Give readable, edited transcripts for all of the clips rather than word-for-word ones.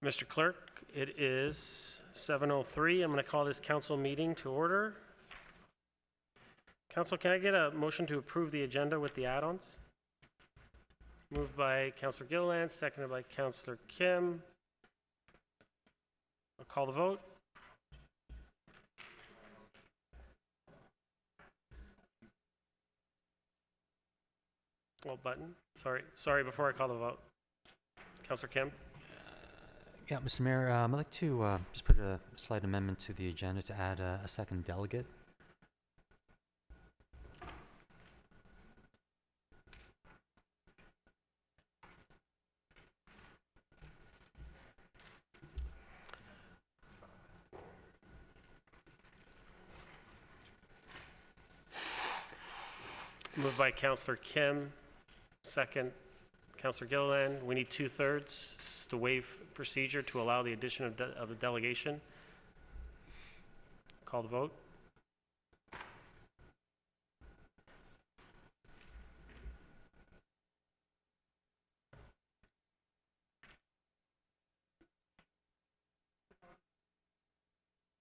Mr. Clerk, it is 7:03. I'm going to call this council meeting to order. Council, can I get a motion to approve the agenda with the add-ons? Moved by Councillor Gilliland, seconded by Councillor Kim. I'll call the vote. Button. Sorry, before I call the vote. Councillor Kim? Yeah, Mr. Mayor, I'd like to just put a slight amendment to the agenda to add a second delegate. Moved by Councillor Kim, second Councillor Gilliland. We need 2/3 to waive procedure to allow the addition of a delegation. Call the vote.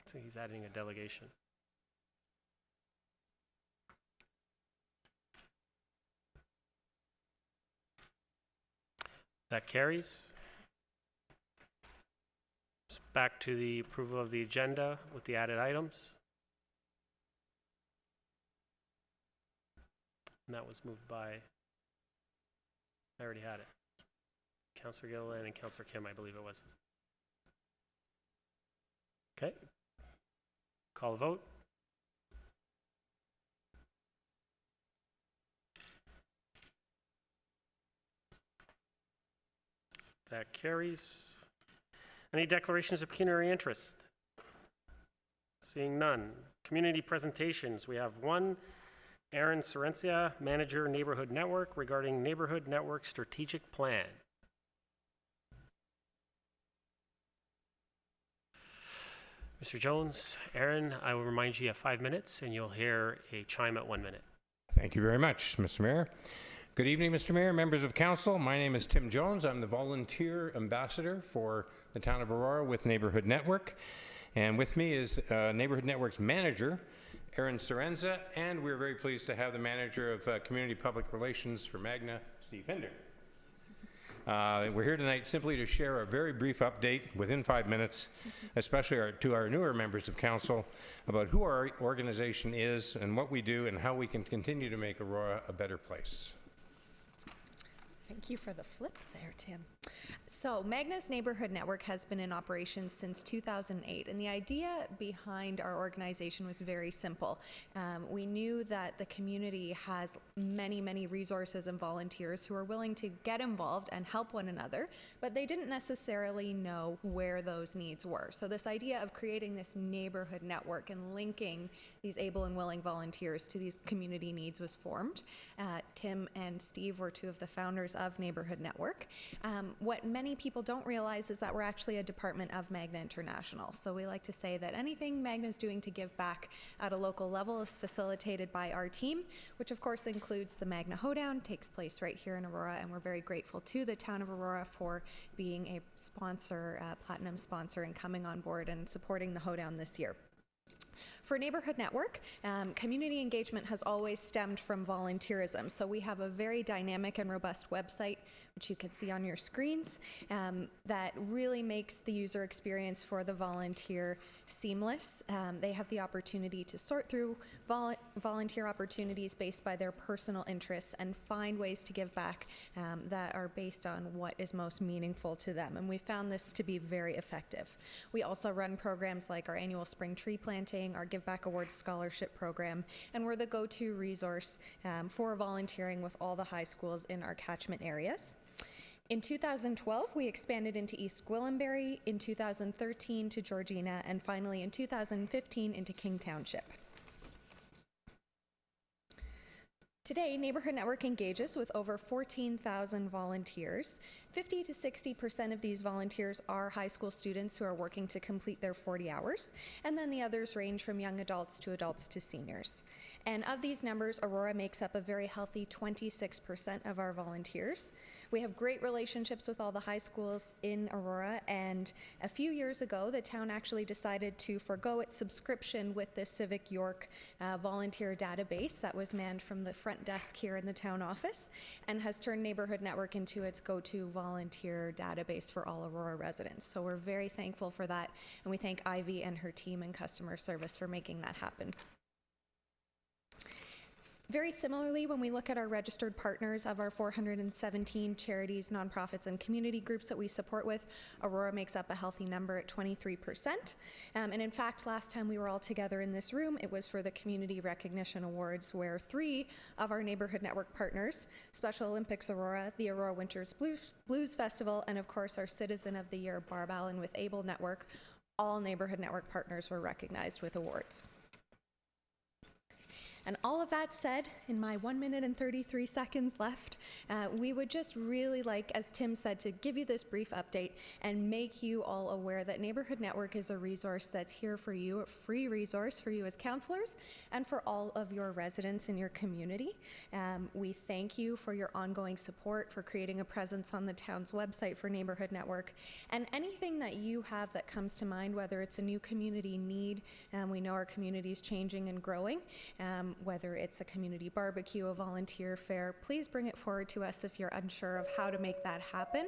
So he's adding a delegation. That carries. Back to the approval of the agenda with the added items. And that was moved by, I already had it, Councillor Gilliland and Councillor Kim, I believe it was. Okay. Call the vote. That carries. Any declarations of pecuniary interest? Seeing none. Community presentations. We have one. Aaron Serencia, Manager, Neighborhood Network, regarding Neighborhood Network Strategic Plan. Mr. Jones, Aaron, I will remind you have 5 minutes, and you'll hear a chime at 1 minute. Thank you very much, Mr. Mayor. Good evening, Mr. Mayor, members of council. My name is Tim Jones. I'm the volunteer ambassador for the town of Aurora with Neighborhood Network. And with me is Neighborhood Network's manager, Aaron Serenza, and we're very pleased to have the manager of Community Public Relations for Magna, Steve Hinder. We're here tonight simply to share a very brief update within 5 minutes, especially to our newer members of council, about who our organization is and what we do and how we can continue to make Aurora a better place. Thank you for the flip there, Tim. So Magna's Neighborhood Network has been in operation since 2008, and the idea behind our organization was very simple. We knew that the community has many, many resources and volunteers who are willing to get involved and help one another, but they didn't necessarily know where those needs were. So this idea of creating this neighborhood network and linking these able and willing volunteers to these community needs was formed. Tim and Steve were two of the founders of Neighborhood Network. What many people don't realize is that we're actually a department of Magna International. So we like to say that anything Magna's doing to give back at a local level is facilitated by our team, which of course includes the Magna Hoedown, takes place right here in Aurora, and we're very grateful to the town of Aurora for being a sponsor, platinum sponsor, and coming on board and supporting the Hoedown this year. For Neighborhood Network, community engagement has always stemmed from volunteerism. So we have a very dynamic and robust website, which you can see on your screens, that really makes the user experience for the volunteer seamless. They have the opportunity to sort through volunteer opportunities based by their personal interests and find ways to give back that are based on what is most meaningful to them. And we found this to be very effective. We also run programs like our annual spring tree planting, our Give Back Awards scholarship program, and we're the go-to resource for volunteering with all the high schools in our catchment areas. In 2012, we expanded into East Gwillimbury, in 2013 to Georgina, and finally in 2015 into King Township. Today, Neighborhood Network engages with over 14,000 volunteers 50 to 60% of these volunteers are high school students who are working to complete their 40 hours, and then the others range from young adults to seniors. And of these numbers, Aurora makes up a very healthy 26% of our volunteers. We have great relationships with all the high schools in Aurora, and a few years ago, the town actually decided to forego its subscription with the Civic York volunteer database that was manned from the front desk here in the town office, and has turned Neighborhood Network into its go-to volunteer database for all Aurora residents. So we're very thankful for that, and we thank Ivy and her team in customer service for making that happen. Very similarly, when we look at our registered partners of our 417 charities, nonprofits, and community groups that we support with, Aurora makes up a healthy number at 23%. And in fact, last time we were all together in this room, it was for the Community Recognition Awards, where 3 of our Neighborhood Network partners, Special Olympics Aurora, the Aurora Winters Blues Festival, and of course our Citizen of the Year Barb Allen with Able Network, all Neighborhood Network partners were recognized with awards. And all of that said, in my 1 minute and 33 seconds left, we would just really like, as Tim said, to give you this brief update and make you all aware that Neighborhood Network is a resource that's here for you, a free resource for you as counselors and for all of your residents in your community. We thank you for your ongoing support, for creating a presence on the town's website for Neighborhood Network, and anything that you have that comes to mind, whether it's a new community need, we know our community is changing and growing, whether it's a community barbecue, a volunteer fair, please bring it forward to us if you're unsure of how to make that happen.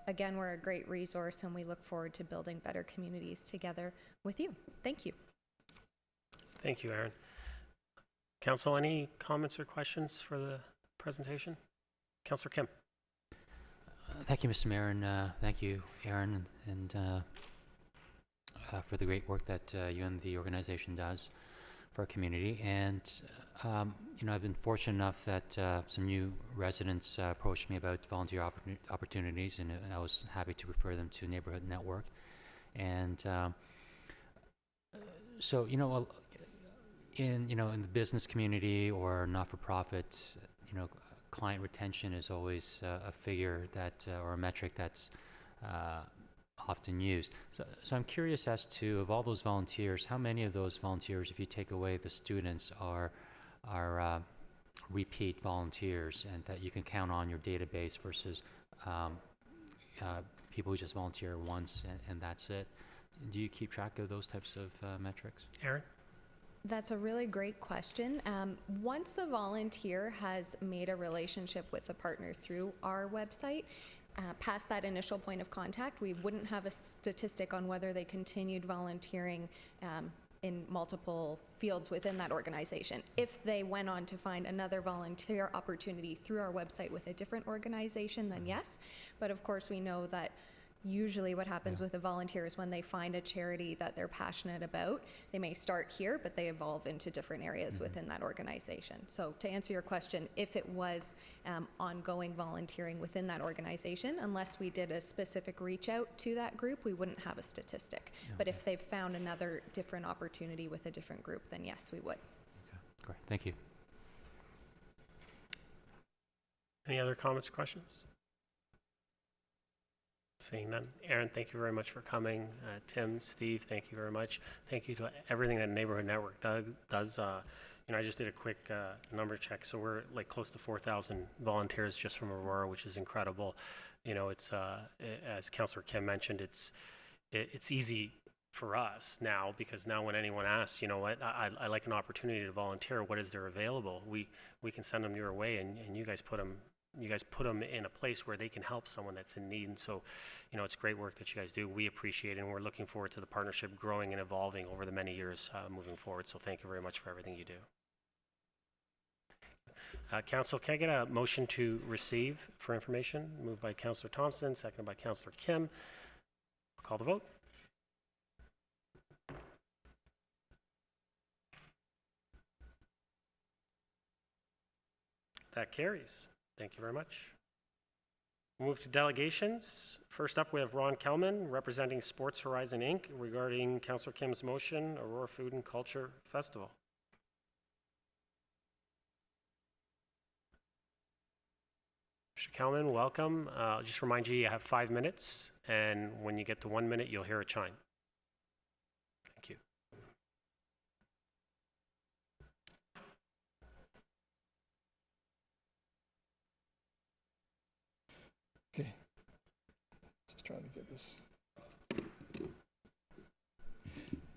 Again, we're a great resource and we look forward to building better communities together with you. Thank you. Thank you, Erin. Council, any comments or questions for the presentation? Councillor Kim. Thank you, Mr. Mayor, and thank you, Aaron, and for the great work that you and the organization does for our community. And you know, I've been fortunate enough that some new residents approached me about volunteer opportunities, and I was happy to refer them to Neighborhood Network. And so, you know, in the business community or not-for-profit, you know, client retention is always a figure that or a metric that's often used. So I'm curious as to, of all those volunteers, how many of those volunteers, if you take away the students, are repeat volunteers, and that you can count on your database versus people who just volunteer once and that's it? Do you keep track of those types of metrics? Erin? That's a really great question. Once the volunteer has made a relationship with the partner through our website, past that initial point of contact, we wouldn't have a statistic on whether they continued volunteering in multiple fields within that organization. If they went on to find another volunteer opportunity through our website with a different organization, then yes. But of course, we know that usually what happens with a volunteer is when they find a charity that they're passionate about, they may start here, but they evolve into different areas within that organization. So to answer your question, if it was ongoing volunteering within that organization, unless we did a specific reach out to that group, we wouldn't have a statistic. Okay. But if they've found another different opportunity with a different group, then yes, we would. Okay, great, thank you. Any other comments or questions? Seeing none. Erin, thank you very much for coming. Tim, Steve, thank you very much. Thank you to everything that Neighborhood Network does. You know, I just did a quick number check, so we're like close to 4,000 volunteers just from Aurora, which is incredible. You know, it's as Councillor Kim mentioned, it's easy for us now, because now when anyone asks, you know what, I like an opportunity to volunteer, what is there available? We can send them your way, and you guys put them in a place where they can help someone that's in need. And so, you know, it's great work that you guys do. We appreciate it, and we're looking forward to the partnership growing and evolving over the many years moving forward. So thank you very much for everything you do. Council, can I get a motion to receive for information? Moved by Councillor Thompson, seconded by Councillor Kim. I'll call the vote. That carries. Thank you very much. We'll move to delegations. First up, we have Ron Kelman representing Sports Horizon Inc. regarding Councillor Kim's motion, Aurora Food and Culture Festival. Mr. Kalman, welcome. I'll just remind you, you have 5 minutes, and when you get to 1 minute, you'll hear a chime. Thank you. Okay, just trying to get this.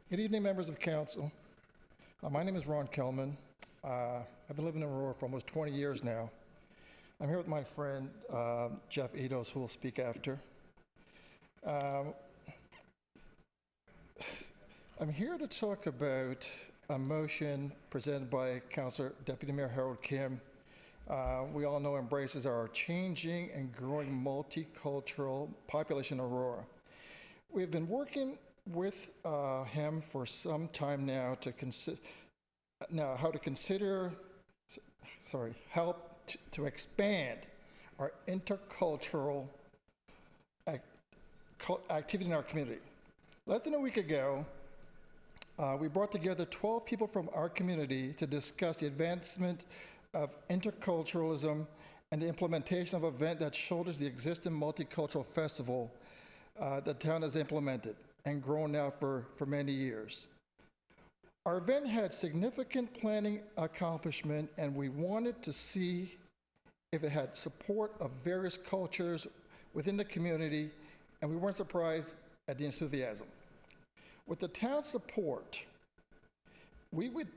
Good evening, members of council. My name is Ron Kelman. I've been living in Aurora for almost 20 years now. I'm here with my friend Jeff Edos, who will speak after. I'm here to talk about a motion presented by Councilor Deputy Mayor Harold Kim. We all know embraces our changing and growing multicultural population in Aurora. We've been working with him for some time now to help to expand our intercultural activity in our community. Less than a week ago, we brought together 12 people from our community to discuss the advancement of interculturalism and the implementation of an event that shoulders the existing multicultural festival the town has implemented and grown now for many years. Our event had significant planning accomplishment, and we wanted to see if it had support of various cultures within the community, and we weren't surprised at the enthusiasm. With the town's support, we would,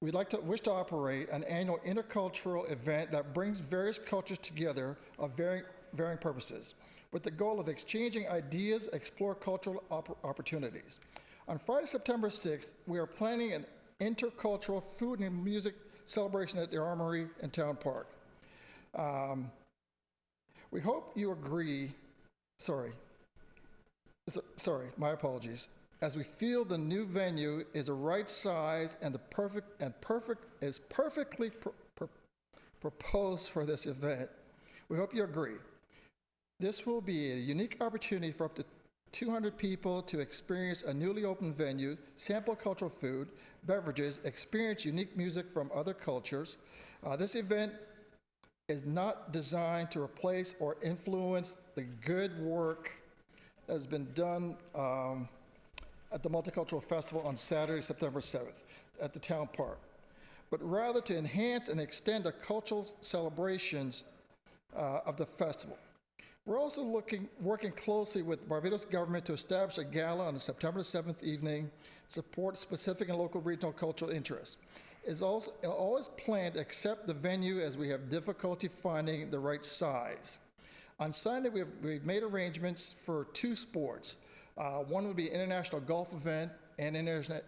we'd wish to operate an annual intercultural event that brings various cultures together of varying purposes, with the goal of exchanging ideas, explore cultural opportunities. On Friday, September 6th, we are planning an intercultural food and music celebration at the Armory in Town Park. We hope you agree, my apologies, as we feel the new venue is the right size and perfectly proposed for this event. We hope you agree. This will be a unique opportunity for up to 200 people to experience a newly opened venue, sample cultural food, beverages, experience unique music from other cultures. This event is not designed to replace or influence the good work that has been done at the Multicultural Festival on Saturday, September 7th at the Town Park, but rather to enhance and extend the cultural celebrations of the festival. We're also working closely with the Barbados government to establish a gala on the September 7th evening, support specific and local regional cultural interests. It's also always planned except the venue, as we have difficulty finding the right size. On Sunday, we've made arrangements for 2 sports. One would be an international golf event and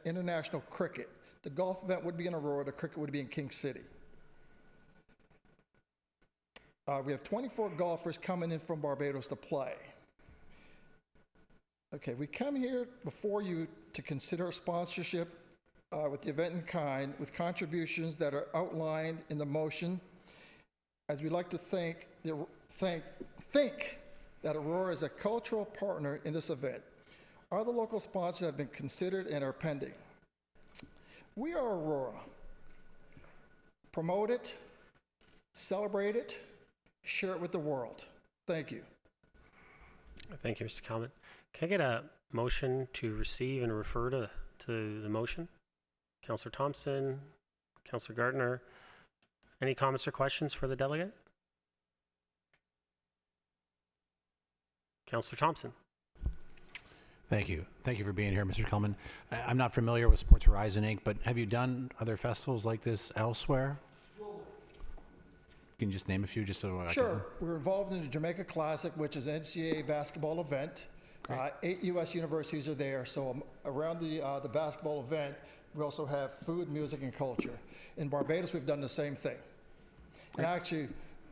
international cricket. The golf event would be in Aurora, the cricket would be in King City. We have 24 golfers coming in from Barbados to play. Okay, we come here before you to consider a sponsorship with the event in kind, with contributions that are outlined in the motion, as we'd like to think that Aurora is a cultural partner in this event. Other local sponsors have been considered and are pending. We are Aurora. Promote it, celebrate it, share it with the world. Thank you. Thank you, Mr. Kalman. Can I get a motion to receive and refer to the motion? Councillor Thompson, Councillor Gardner. Any comments or questions for the delegate? Councillor Thompson. Thank you. Thank you for being here, Mr. Kelman. I'm not familiar with Sports Horizon Inc., but have you done other festivals like this elsewhere? Can you just name a few just so I Sure. We're involved in the Jamaica Classic, which is an NCAA basketball event. 8 U.S. universities are there, so around the basketball event, we also have food, music, and culture. In Barbados, we've done the same thing. And actually,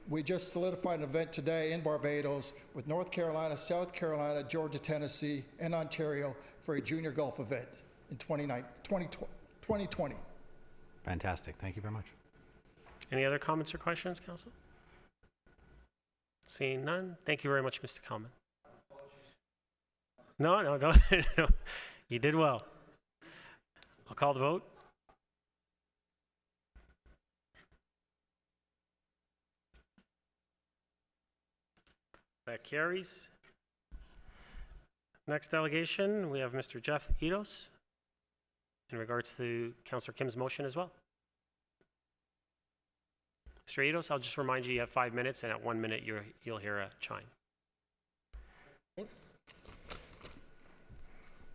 we just solidified an event today in Barbados with North Carolina, South Carolina, Georgia, Tennessee, and Ontario for a junior golf event in 2020. Fantastic. Thank you very much. Any other comments or questions, Council? Seeing none, thank you very much, Mr. Kalman. No, no. You did well. I'll call the vote. That carries. Next delegation, we have Mr. Jeff Edos in regards to Councillor Kim's motion as well. Mr. Edos, I'll just remind you, you have 5 minutes, and at 1 minute, you'll hear a chime.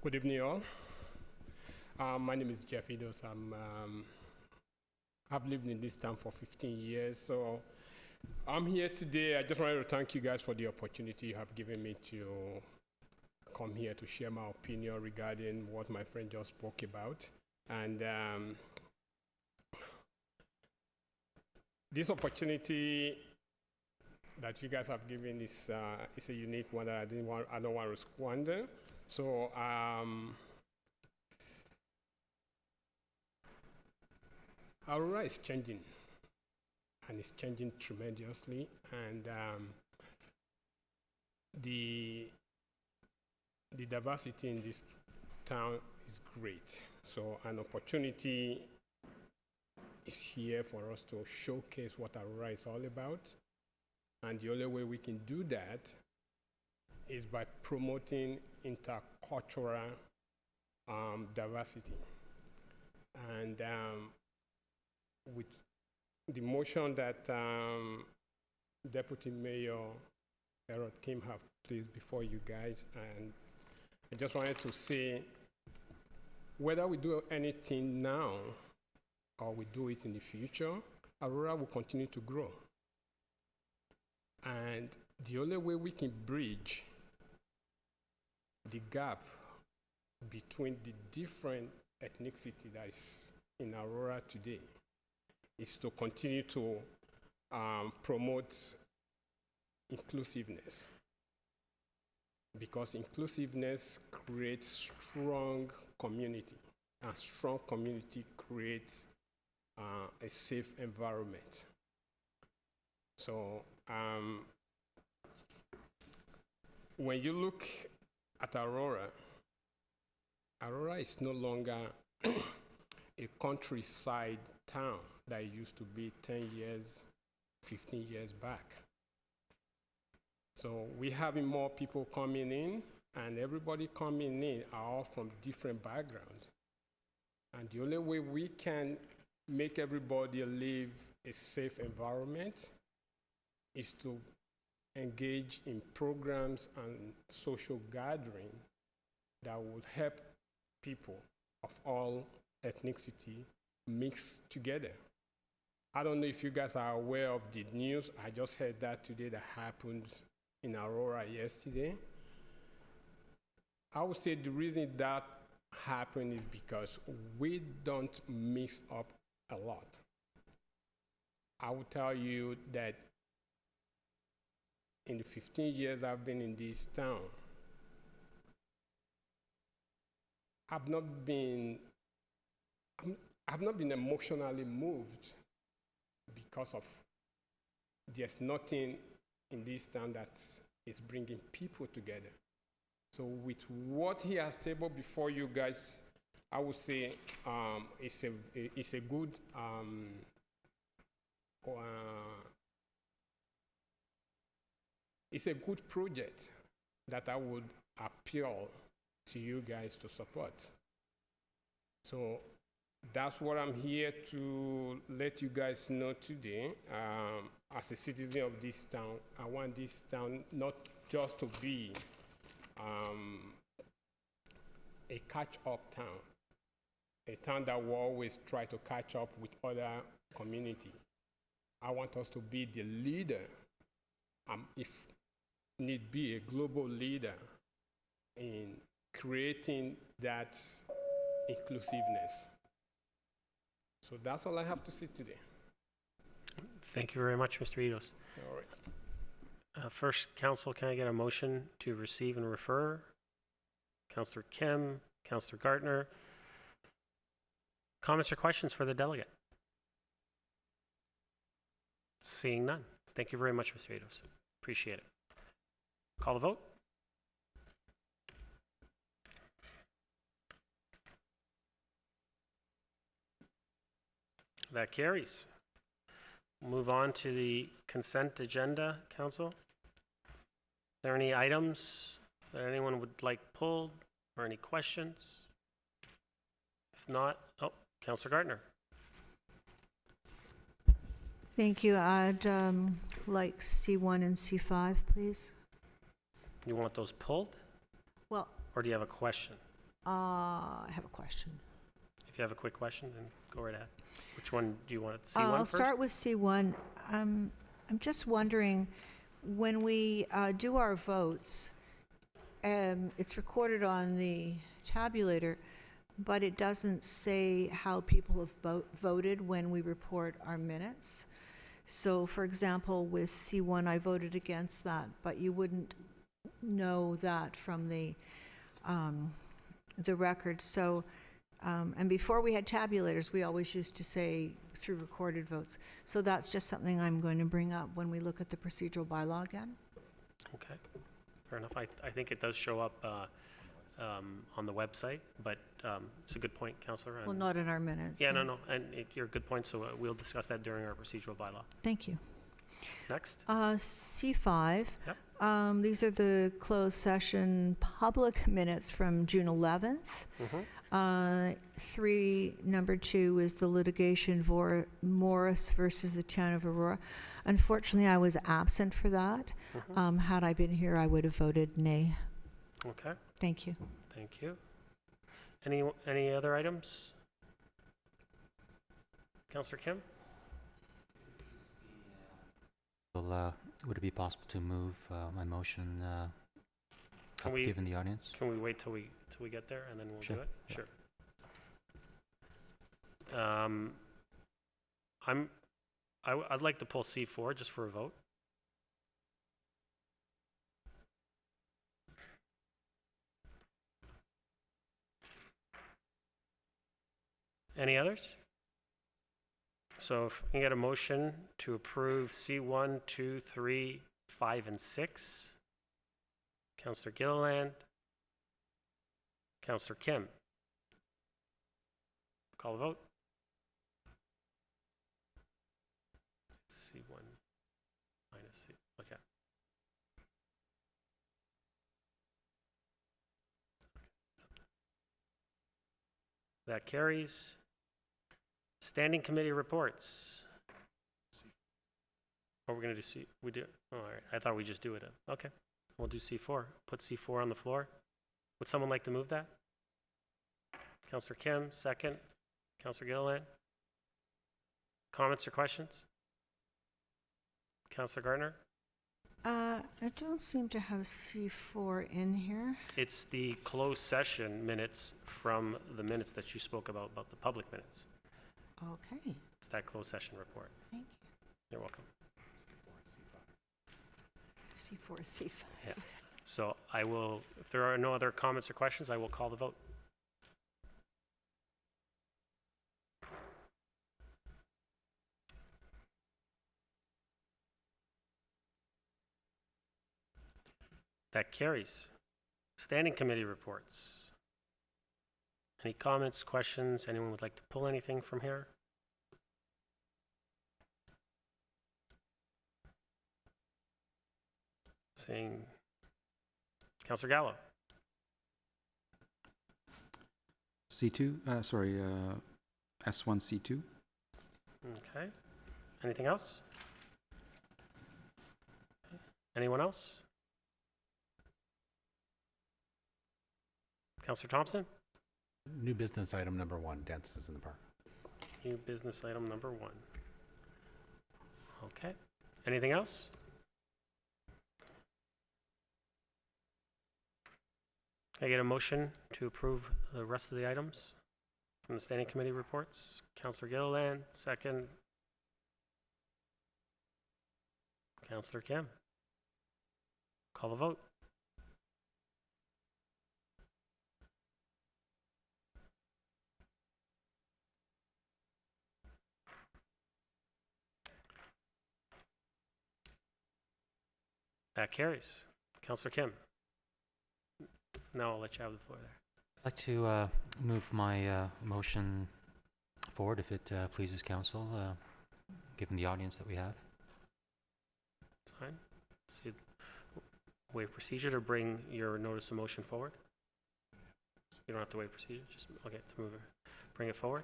Good evening, all. My name is Jeff Edos. I've lived in this town for 15 years, so I'm here today. I just wanted to thank you guys for the opportunity you have given me to come here to share my opinion regarding what my friend just spoke about. And this opportunity that you guys have given is a unique one that I don't want to squander. So Aurora is changing, and it's changing tremendously, and the diversity in this town is great. So an opportunity is here for us to showcase what Aurora is all about, and the only way we can do that is by promoting intercultural diversity. And with the motion that Deputy Mayor Harold Kim have placed before you guys, and I just wanted to say, whether we do anything now or we do it in the future, Aurora will continue to grow. And the only way we can bridge the gap between the different ethnicity that is in Aurora today is to continue to promote inclusiveness, because inclusiveness creates strong community, and strong community creates a safe environment. So when you look at Aurora, Aurora is no longer a countryside town that it used to be 10 years, 15 years back. So we're having more people coming in, and everybody coming in are all from different backgrounds. And the only way we can make everybody live a safe environment is to engage in programs and social gathering that would help people of all ethnicity mix together. I don't know if you guys are aware of the news. I just heard that today that happened in Aurora yesterday. I would say the reason that happened is because we don't mix up a lot. I will tell you that in the 15 years I've been in this town, I've not been emotionally moved because of there's nothing in this town that is bringing people together. So with what he has tabled before you guys, I would say it's a good it's a good project that I would appeal to you guys to support. So that's what I'm here to let you guys know today. As a citizen of this town, I want this town not just to be a catch-up town, a town that will always try to catch up with other communities. I want us to be the leader, if need be, a global leader in creating that inclusiveness. So that's all I have to say today. Thank you very much, Mr. Edos. All right. First, Council, can I get a motion to receive and refer? Councillor Kim, Councillor Gartner. Comments or questions for the delegate? Seeing none. Thank you very much, Mr. Edos. Appreciate it. Call the vote. That carries. Move on to the consent agenda, Council. there any items that anyone would like pulled or any questions? If not, oh, Councillor Gardner. Thank you. I'd like C1 and C5, please. You want those pulled Well, or do you have a question? I have a question. If you have a quick question, then go right ahead. Which one do you want? C1 I'll first? start with C1. I'm just wondering, when we do our votes, it's recorded on the tabulator, but it doesn't say how people have voted when we report our minutes. So, for example, with C1, I voted against that, but you wouldn't know that from the record. So, and before we had tabulators, we always used to say through recorded votes. So that's just something I'm going to bring up when we look at the procedural bylaw again. Okay, fair enough. I think it does show up on the website, but it's a good point, Councillor. Well, not in our minutes. Yeah, no, and you're a good point, so we'll discuss that during our procedural bylaw. Thank you. Next? C5. Yep. These are the closed session public minutes from June 11th. Number 2 is the litigation for Morris versus the town of Aurora. Unfortunately, I was absent for that. Had I been here, I would have voted nay. Okay, Thank you. thank you. Any other items? Councillor Kim? Well, would it be possible to move my motion Can we- given the audience? Can we wait till we get there and then we'll Sure, do it? yeah. Sure. I'd like to pull C4 just for a vote. Any others? So if we can get a motion to approve C1, 2, 3, 5, and 6. Councillor Gilliland. Councillor Kim. Call the vote. C1 minus C. Okay. That carries. Standing committee reports. What we're going to do, C, we do, oh, all right. I thought we just do it. Okay, we'll do C4. Put C4 on the floor. Would someone like to move that? Councillor Kim, second. Councillor Gilliland. Comments or questions? Councillor Gardner? I don't seem to have C4 in here. It's the closed session minutes from the minutes that you spoke about the public minutes. Okay. It's that closed session report. Thank you. You're welcome. C4, C5. Yeah. So I will, if there are no other comments or questions, I will call the vote. That carries. Standing committee reports. Any comments, questions? Anyone would like to pull anything from here? Seeing Councillor Gallo. C2, S1, C2. Okay. Anything else? Anyone else? Councillor Thompson? New business item number 1, dances in the park. New business item number 1. Okay. Anything else? Can I get a motion to approve the rest of the items from the standing committee reports? Councillor Gilliland, second. Councillor Kim. Call the vote. That carries. Councillor Kim. Now I'll let you have the floor there. I'd like to move my motion forward if it pleases council, given the audience that we have. It's fine. So waive procedure to bring your notice of motion forward? You don't have to waive procedure, just, okay, to move it, bring it forward.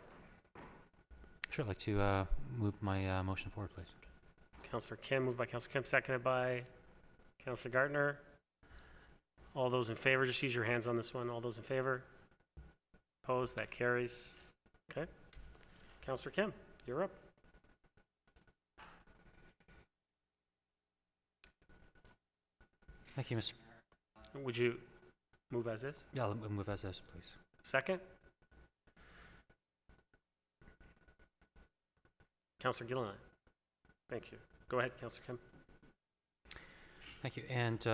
Sure, I'd like to move my motion forward, please. Councillor Kim, moved by Councillor Kim, seconded by Councillor Gardner. All those in favor, just use your hands on this one. All those in favor? Opposed? That carries. Okay. Councillor Kim, you're up. Thank you, Mr. Would you move as is? Yeah, I'll move as is, please. Second? Councillor Gilliland. Thank you. Go ahead, Councillor Kim. Thank you. And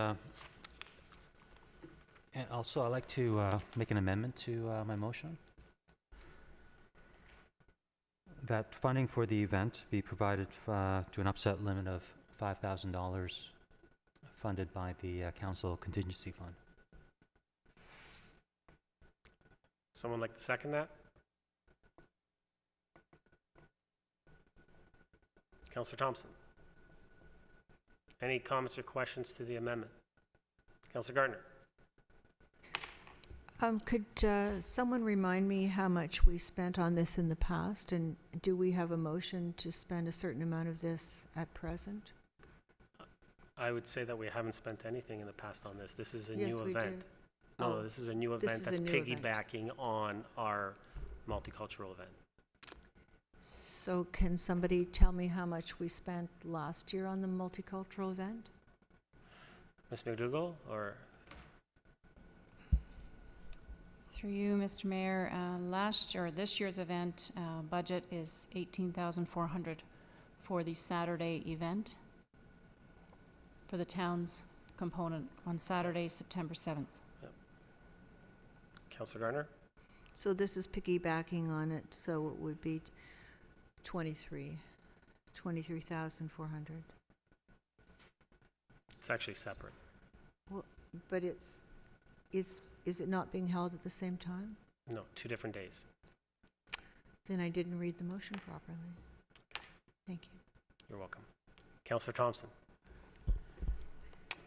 also, I'd like to make an amendment to my motion. That funding for the event be provided to an upset limit of $5,000 funded by the council contingency fund. Someone like to second that? Councillor Thompson. Any comments or questions to the amendment? Councillor Gardner. Could someone remind me how much we spent on this in the past, and do we have a motion to spend a certain amount of this at present? I would say that we haven't spent anything in the past on this. This is a Yes, new we event. did. No, Oh, this is a new this event is that's a new event. piggybacking on our multicultural event. So can somebody tell me how much we spent last year on the multicultural event? Ms. McDougall, or Through you, Mr. Mayor, this year's event budget is $18,400 for the Saturday event for the town's component on Saturday, September 7th. Councillor Gardner? So this is piggybacking on it, so it would be 23,400. It's actually separate. But is it not being held at the same time? No, 2 different days. Then I didn't read the motion properly. Thank you. You're welcome. Councillor Thompson.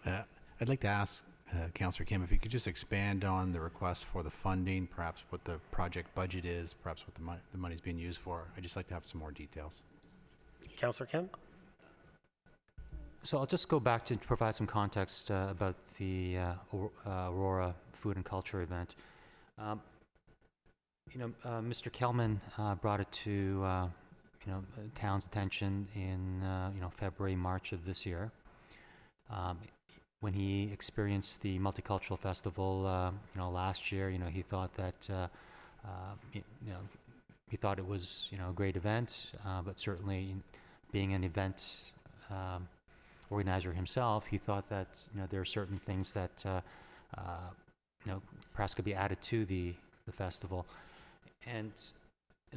I'd like to ask Councillor Kim if you could just expand on the request for the funding, perhaps what the project budget is, perhaps what the money's being used for. I'd just like to have some more details. Councillor Kim? So I'll just go back to provide some context about the Aurora Food and Culture event. Mr. Kelman brought it to town's attention in February, March of this year. When he experienced the Multicultural Festival, last year, he thought that, he thought it was, a great event, but certainly being an event organizer himself, he thought that, there are certain things that, perhaps could be added to the festival. And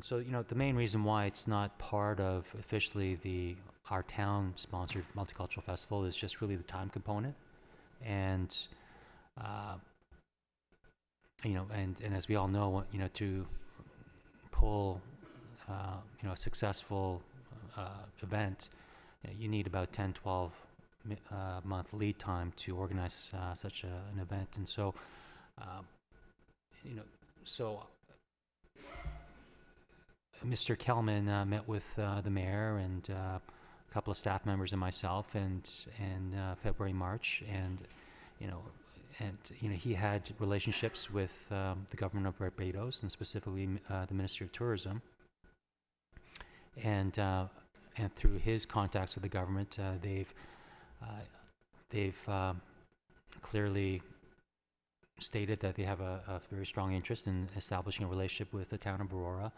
so, the main reason why it's not part of officially our town-sponsored Multicultural Festival is just really the time component. And and as we all know, to pull a successful event, you need about 10-12 month lead time to organize such an event. And so Mr. Kelman met with the mayor and a couple of staff members and myself in February, March, and he had relationships with the government of Barbados and specifically the Ministry of Tourism, and through his contacts with the government, they've clearly stated that they have a very strong interest in establishing a relationship with the town of Aurora.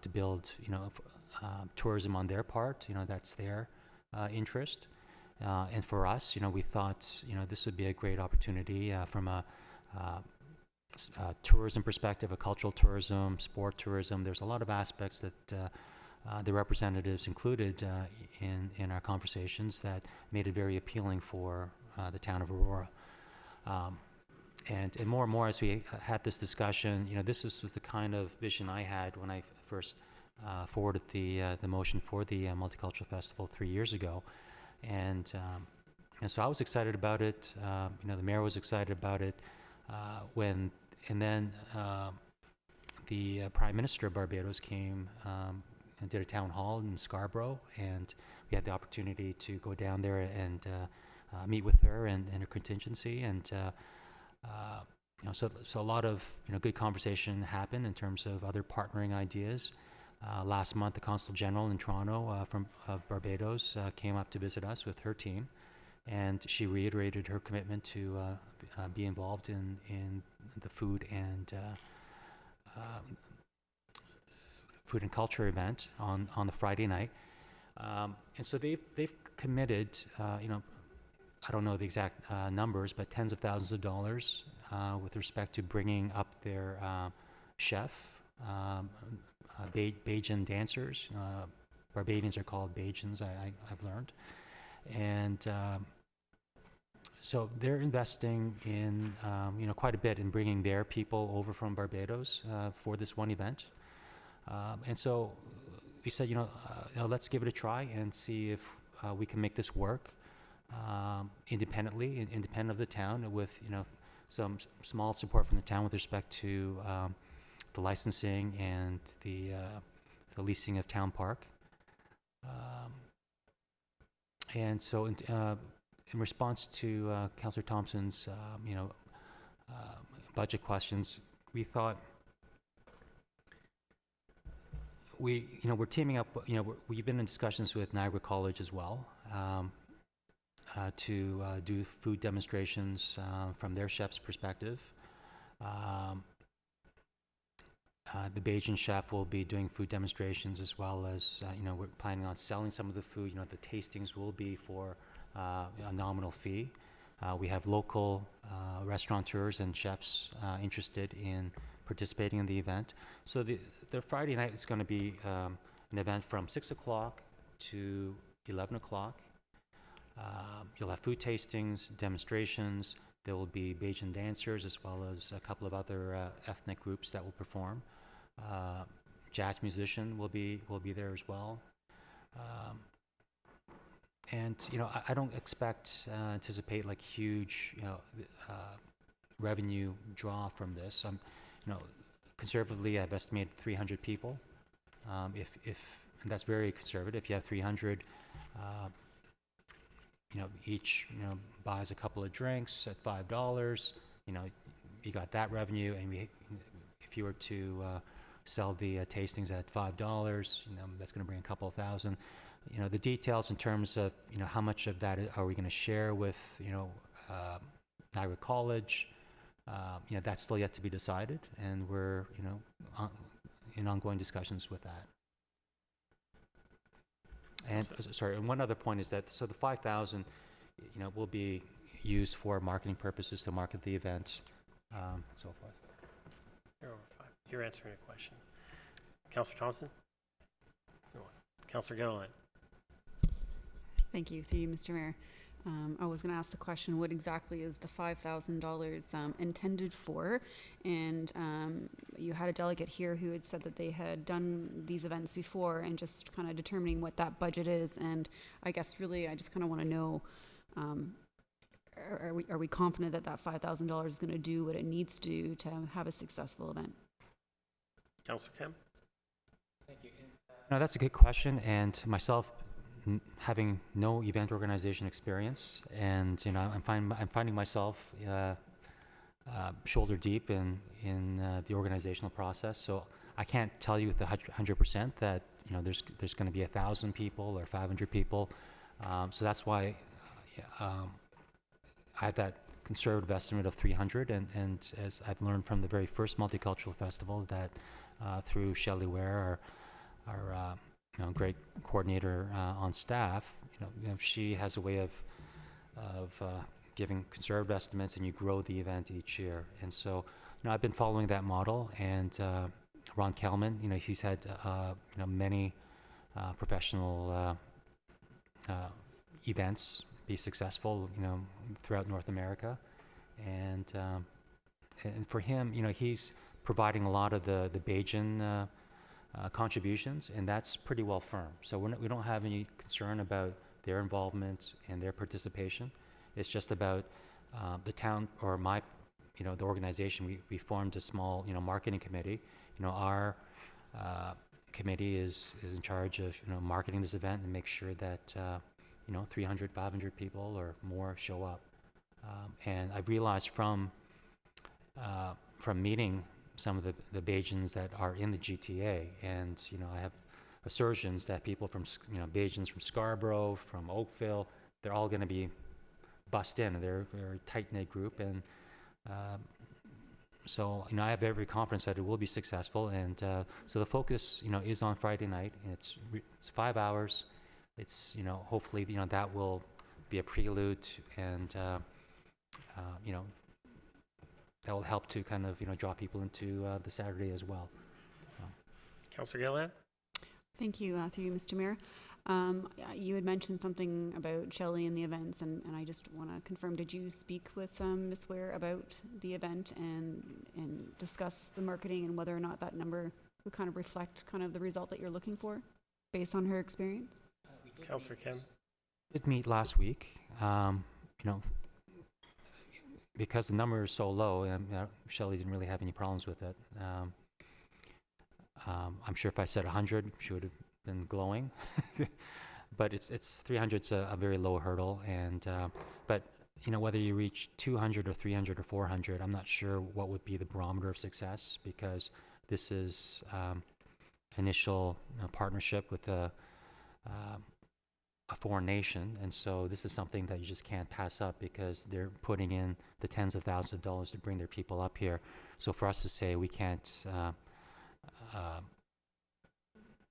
To build, tourism on their part, that's their interest. And for us, we thought, this would be a great opportunity from a tourism perspective, a cultural tourism, sport tourism. There's a lot of aspects that the representatives included in our conversations that made it very appealing for the town of Aurora. And more and more as we had this discussion, this was the kind of vision I had when I first forwarded the motion for the Multicultural Festival 3 years ago. And And so I was excited about it. The mayor was excited about it. The Prime Minister of Barbados came and did a town hall in Scarborough, and we had the opportunity to go down there and meet with her and her contingency, and so a lot of good conversation happened in terms of other partnering ideas. Last month, the Consul General in Toronto from Barbados came up to visit us with her team, and she reiterated her commitment to be involved in the food and culture event on the Friday night. And so they've committed, I don't know the exact numbers, but tens of thousands of dollars with respect to bringing up their chef, Bajan dancers. Barbadians are called Bajans, I've learned. And so they're investing in, quite a bit in bringing their people over from Barbados for this one event. And so we said, let's give it a try and see if we can make this work independent of the town, with some small support from the town with respect to the licensing and the leasing of town park. And so in response to Councillor Thompson's budget questions, we thought we're teaming up. We've been in discussions with Niagara College as well to do food demonstrations from their chef's perspective. The Bajan chef will be doing food demonstrations, as well as we're planning on selling some of the food. The tastings will be for a nominal fee. We have local restaurateurs and chefs interested in participating in the event. So the Friday night is going to be an event from 6 o'clock to 11 o'clock. You'll have food tastings, demonstrations. There will be Bajan dancers, as well as a couple of other ethnic groups that will perform. Jazz musician will be there as well. And I don't anticipate like huge revenue draw from this. Conservatively, I've estimated 300 people. If and that's very conservative. If you have 300, each buys a couple of drinks at $5. You got that revenue, and if you were to sell the tastings at $5, that's going to bring a couple of thousand. The details in terms of how much of that are we going to share with Niagara College, that's still yet to be decided, and we're in ongoing discussions with that. And sorry, and one other point is that the 5,000 will be used for marketing purposes to market the event, and so forth. You're over 5. You're answering a question. Councillor Thompson? No. Councillor Gilliland? Thank you, through you, Mr. Mayor. I was going to ask the question, what exactly is the $5,000 intended for? And you had a delegate here who had said that they had done these events before, and just kind of determining what that budget is. And I guess really I just kind of want to know, are we confident that that $5,000 is going to do what it needs to do to have a successful event? Councillor Kim? Thank you. No, that's a good question, and myself, having no event organization experience, and I'm finding myself shoulder deep in the organizational process. So I can't tell you with 100% that there's going to be 1,000 people or 500 people. So that's why I have that conservative estimate of 300. And as I've learned from the very first multicultural festival, that through Shelley Ware, our great coordinator on staff, she has a way of giving conservative estimates, and you grow the event each year. And so, I've been following that model, and Ron Kelman, he's had many professional events be successful, throughout North America, and for him, he's providing a lot of the Bajan contributions, and that's pretty well firm. So we don't have any concern about their involvement and their participation. It's just about the town or my, the organization. We formed a small, marketing committee. Our committee is in charge of, marketing this event and make sure that, 300, 500 people or more show up. And I've realized from meeting some of the Bajans that are in the GTA, and I have assertions that people from Bajans from Scarborough, from Oakville, they're all going to be bussed in. They're a very tight-knit group, and so I have every confidence that it will be successful. And so the focus is on Friday night. And it's 5 hours. It's hopefully that will be a prelude, and that will help to kind of draw people into the Saturday as well. Councillor Gilliland? Thank you, through you, Mr. Mayor. You had mentioned something about Shelley and the events, and I just want to confirm, did you speak with Ms. Ware about the event and discuss the marketing and whether or not that number would kind of reflect kind of the result that you're looking for based on her experience? Councillor Kim? Did meet last week. Because the number is so low, and Shelley didn't really have any problems with it. I'm sure if I said 100, she would have been glowing. But it's 300's a very low hurdle, and but whether you reach 200 or 300 or 400, I'm not sure what would be the barometer of success, because this is initial partnership with a foreign nation, and so this is something that you just can't pass up, because they're putting in the tens of thousands of dollars to bring their people up here. So for us to say we can't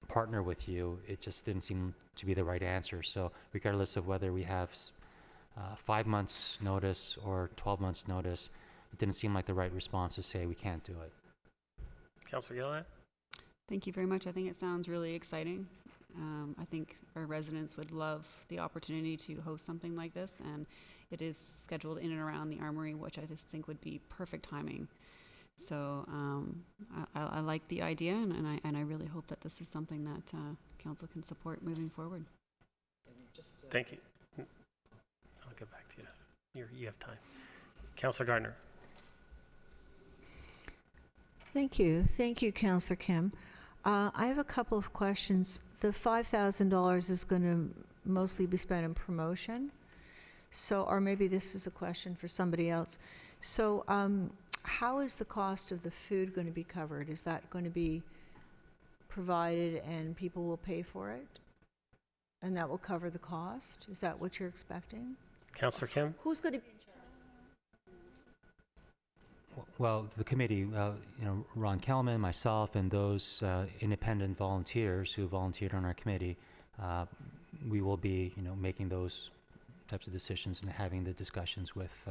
partner with you, it just didn't seem to be the right answer. So regardless of whether we have 5 months notice or 12 months notice, it didn't seem like the right response to say we can't do it. Councillor Gilliland? Thank you very much. I think it sounds really exciting. I think our residents would love the opportunity to host something like this, and it is scheduled in and around the Armory, which I just think would be perfect timing. So I like the idea, and I really hope that this is something that council can support moving forward. Thank you. I'll get back to you. You have time. Councillor Gardner? Thank you, Councillor Kim. I have a couple of questions. The $5,000 is going to mostly be spent in promotion, or maybe this is a question for somebody else. So how is the cost of the food going to be covered? Is that going to be provided and people will pay for it? And that will cover the cost? Is that what you're expecting? Councillor Kim? Who's going to be in charge? Well, the committee, Ron Kellman, myself, and those independent volunteers who volunteered on our committee, we will be, making those types of decisions and having the discussions with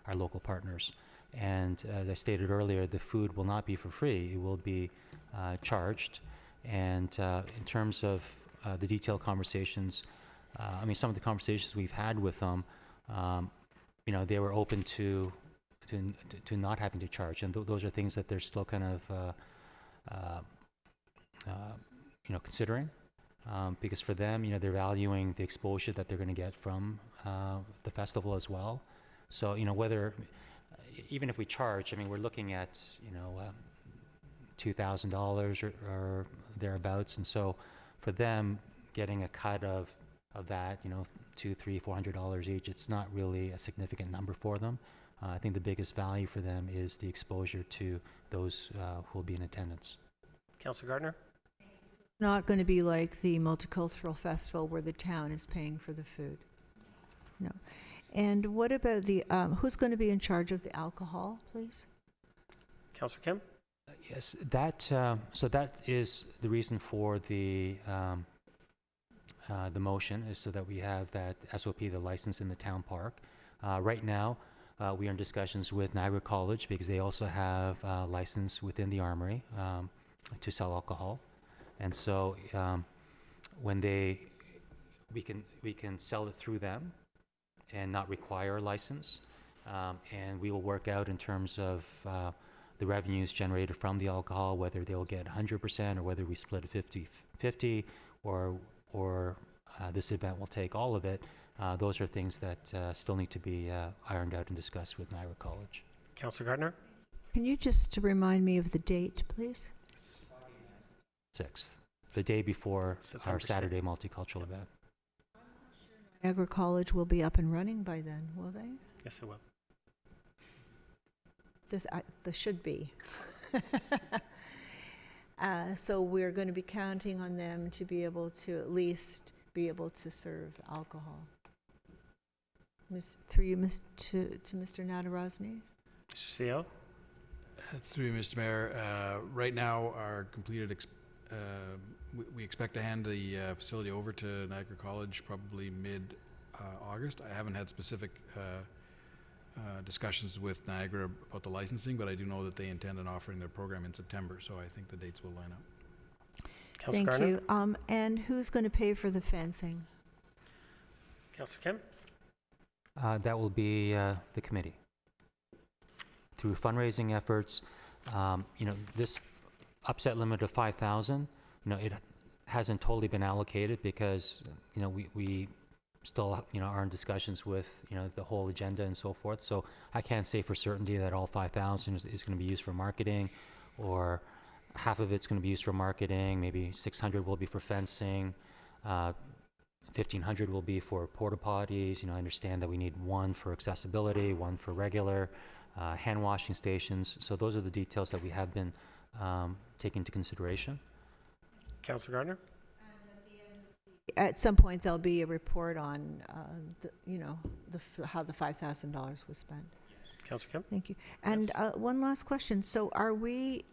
our local partners. And as I stated earlier, the food will not be for free. It will be charged. And in terms of the detailed conversations, some of the conversations we've had with them, they were open to not having to charge, and those are things that they're still kind of considering, because for them, they're valuing the exposure that they're going to get from the festival as well. So whether even if we charge, we're looking at $2,000 or thereabouts, and so for them getting a cut of that, $200, $300, $400 each, it's not really a significant number for them. I think the biggest value for them is the exposure to those who will be in attendance. Councillor Gardner? Not going to be like the Multicultural Festival where the town is paying for the food. No. And what about the, who's going to be in charge of the alcohol, please? Councillor Kim? Yes, so that is the reason for the motion, is so that we have that SOP, the license in the town park. Right now, we are in discussions with Niagara College, because they also have a license within the Armory to sell alcohol. And so when we can sell it through them and not require a license. And we will work out in terms of the revenues generated from the alcohol, whether they'll get 100% or whether we split it 50-50, or this event will take all of it. those are things that still need to be ironed out and discussed with Niagara College. Councillor Gardner? Can you just remind me of the date, please? 6th, the day before September our 6th. Saturday multicultural event. Niagara College will be up and running by then, will they? Yes, it will. This should be. So we're going to be counting on them to be able to at least be able to serve alcohol. Through you, to Mr. Nadarozny? Mr. CO? Through you, Mr. Mayor, right now our completed, we expect to hand the facility over to Niagara College probably mid-August. I haven't had specific discussions with Niagara about the licensing, but I do know that they intend on offering their program in September, so I think the dates will line up. Councillor Thank Gardner? you. And who's going to pay for the fencing? Councillor Kim? That will be the committee. Through fundraising efforts, this upset limit of 5,000, it hasn't totally been allocated because, we still, are in discussions with, the whole agenda and so forth. So I can't say for certainty that all 5,000 is going to be used for marketing, or half of it's going to be used for marketing, maybe 600 will be for fencing, 1,500 will be for porta potties. I understand that we need one for accessibility, one for regular, hand washing stations. So those are the details that we have been taking into consideration. Councillor Gardner? At some point, there'll be a report on, how the $5,000 was spent. Councillor Kim? Thank you. And Yes. one last question. So are we,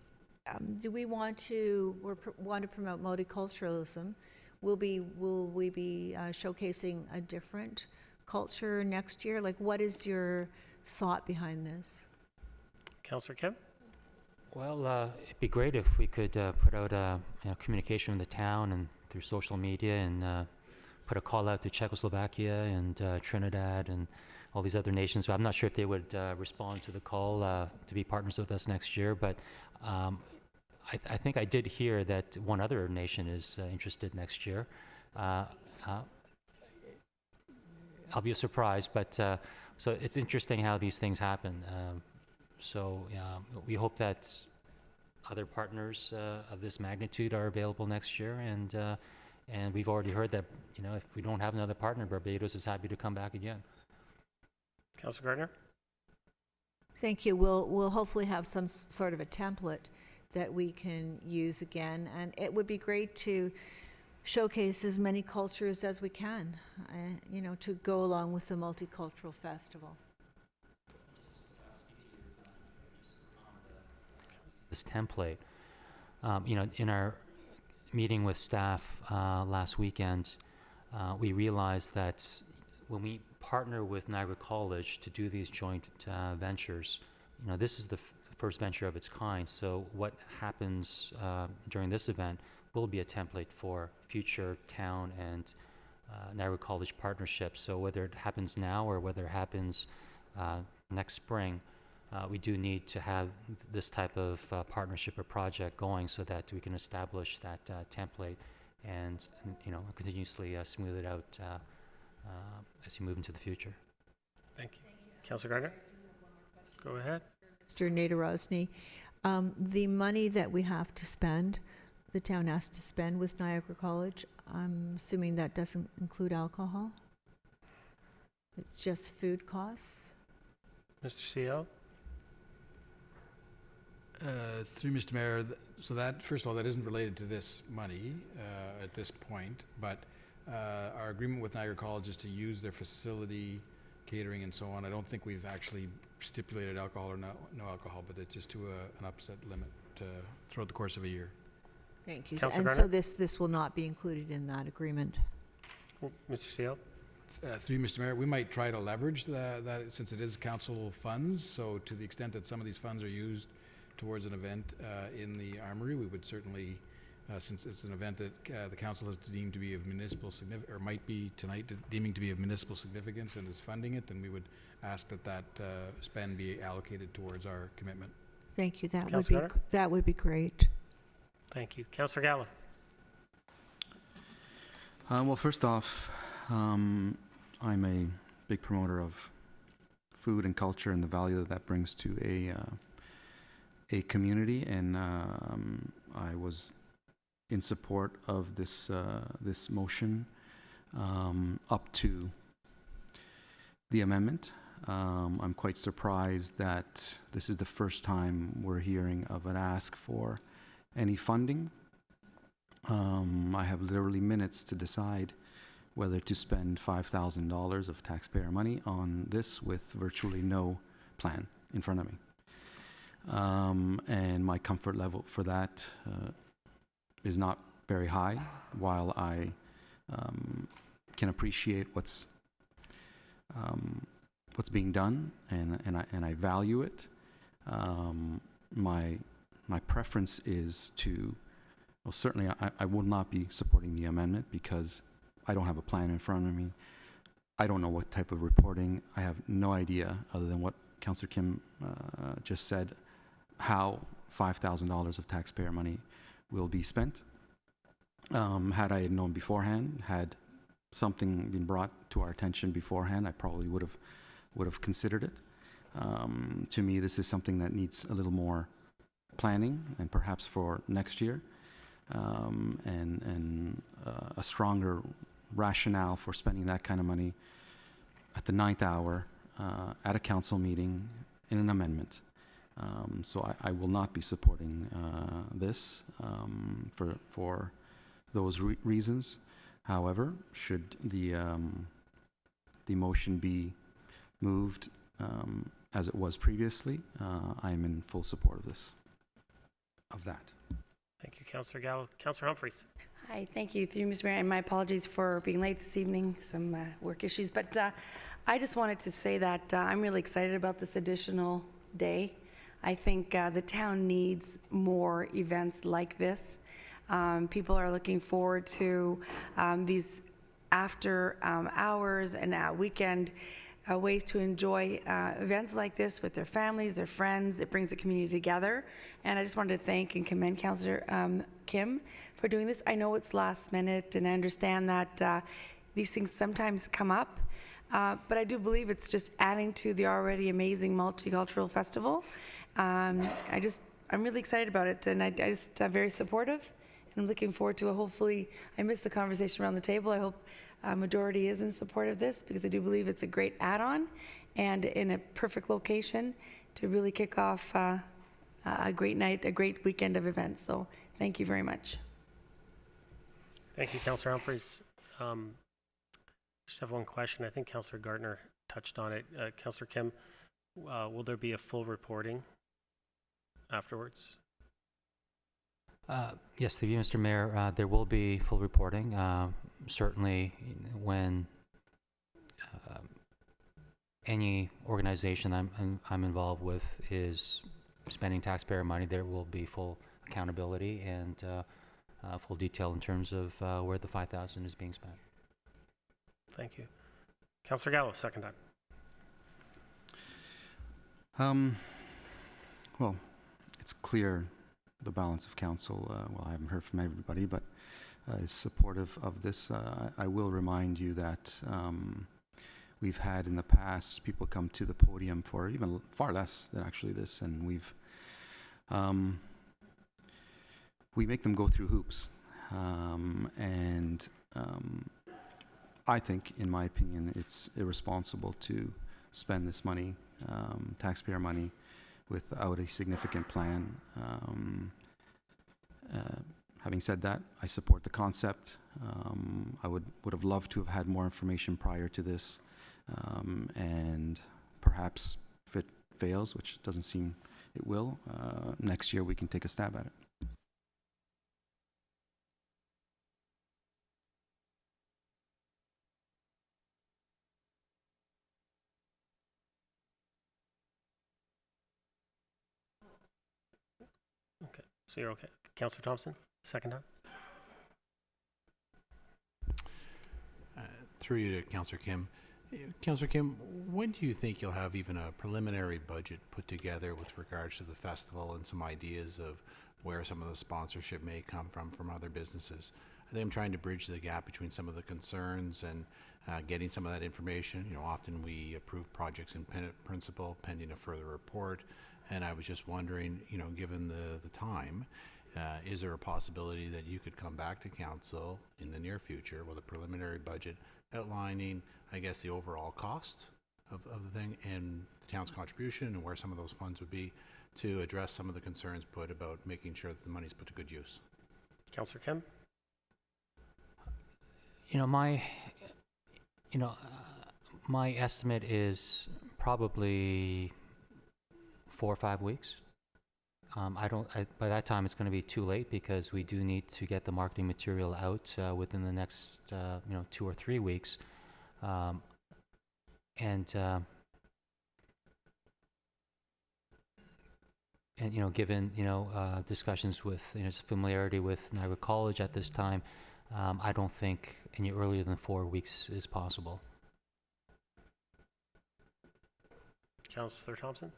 do we want to, want to promote multiculturalism? Will we be showcasing a different culture next year? Like, what is your thought behind this? Councillor Kim? Well, it'd be great if we could put out a communication in the town and through social media and put a call out to Czechoslovakia and Trinidad and all these other nations. I'm not sure if they would respond to the call to be partners with us next year, but I think I did hear that one other nation is interested next year. I'll be surprised, but so it's interesting how these things happen. So we hope that other partners of this magnitude are available next year, and we've already heard that if we don't have another partner, Barbados is happy to come back again. Councillor Gardner? Thank you. We'll hopefully have some sort of a template that we can use again, and it would be great to showcase as many cultures as we can, to go along with the multicultural festival. This template, in our meeting with staff last weekend, we realized that when we partner with Niagara College to do these joint ventures, this is the first venture of its kind. So what happens during this event will be a template for future town and Niagara College partnerships. So whether it happens now or whether it happens next spring, we do need to have this type of partnership or project going so that we can establish that template and continuously smooth it out as you move into the future. Thank you. Councillor Gardner? Go ahead. Mr. Nadarozny, the money that we have to spend, the town has to spend with Niagara College, I'm assuming that doesn't include alcohol? It's just food costs? Mr. CO? Through Mr. Mayor, so that, first of all, that isn't related to this money at this point, but our agreement with Niagara College is to use their facility, catering and so on. I don't think we've actually stipulated alcohol or no alcohol, but it's just to an upset limit throughout the course of a year. Thank you. Councillor And Gardner? so this will not be included in that agreement? Mr. CO? Through Mr. Mayor, we might try to leverage that since it is council funds, so to the extent that some of these funds are used towards an event in the Armory, we would certainly, since it's an event that the council has deemed to be of municipal significance, or might be tonight deeming to be of municipal significance and is funding it, then we would ask that spend be allocated towards our commitment. Thank you. Councillor Gardner? That would be great. Thank you. Councillor Gallo? Well, first off, I'm a big promoter of food and culture and the value that that brings to a community, and I was in support of this this motion up to the amendment. I'm quite surprised that this is the first time we're hearing of an ask for any funding. I have literally minutes to decide whether to spend $5,000 of taxpayer money on this with virtually no plan in front of me. And my comfort level for that is not very high. While I can appreciate what's being done, and I value it, my preference is to, well, certainly I will not be supporting the amendment because I don't have a plan in front of me. I don't know what type of reporting. I have no idea, other than what Councillor Kim just said, how $5,000 of taxpayer money will be spent. Had I known beforehand, had something been brought to our attention beforehand, I probably would have considered it. To me, this is something that needs a little more planning, and perhaps for next year, and a stronger rationale for spending that kind of money at the 9th hour at a council meeting in an amendment. So I will not be supporting this for those reasons. However, should the motion be moved as it was previously, I am in full support of that. Thank you, Councillor Gallo. Councillor Humphreys. Hi, thank you. Through you, Mr. Mayor, and my apologies for being late this evening, some work issues. But I just wanted to say that I'm really excited about this additional day. I think the town needs more events like this. People are looking forward to these after hours and weekend ways to enjoy events like this with their families, their friends. It brings the community together. And I just wanted to thank and commend Councillor Kim for doing this. I know it's last minute, and I understand that these things sometimes come up, but I do believe it's just adding to the already amazing multicultural festival. I'm really excited about it, and I just very supportive, and I'm looking forward to hopefully, I missed the conversation around the table. I hope a majority is in support of this, because I do believe it's a great add-on and in a perfect location to really kick off a great night, a great weekend of events. So thank you very much. Thank you, Councillor Humphreys. Just have one question. I think Councillor Gardner touched on it. Councillor Kim, will there be a full reporting afterwards? Yes, through you, Mr. Mayor, there will be full reporting. Certainly, when any organization I'm involved with is spending taxpayer money, there will be full accountability and full detail in terms of where the $5,000 is being spent. Thank you. Councillor Gallo, second time. Well, it's clear the balance of council, well, I haven't heard from everybody, but is supportive of this. I will remind you that we've had in the past people come to the podium for even far less than actually this, and we make them go through hoops. I think, in my opinion, it's irresponsible to spend this money, taxpayer money, without a significant plan. Having said that, I support the concept. I would have loved to have had more information prior to this, and perhaps if it fails, which doesn't seem it will, next year we can take a stab at it. Okay, so you're okay. Councillor Thompson, second time. Through you to Councillor Kim. Councillor Kim, when do you think you'll have even a preliminary budget put together with regards to the festival and some ideas of where some of the sponsorship may come from other businesses? I think I'm trying to bridge the gap between some of the concerns and getting some of that information. You know, often we approve projects in principle pending a further report, and I was just wondering, you know, given the time, is there a possibility that you could come back to council in the near future with a preliminary budget outlining, I guess, the overall cost of the thing and the town's contribution and where some of those funds would be to address some of the concerns put about making sure that the money's put to good use? Councillor Kim? You know, my estimate is probably 4 or 5 weeks. By that time, it's going to be too late because we do need to get the marketing material out within the next, 2 or 3 weeks. And you know, given discussions with familiarity with Niagara College at this time, I don't think any earlier than 4 weeks is possible. Councillor Thompson?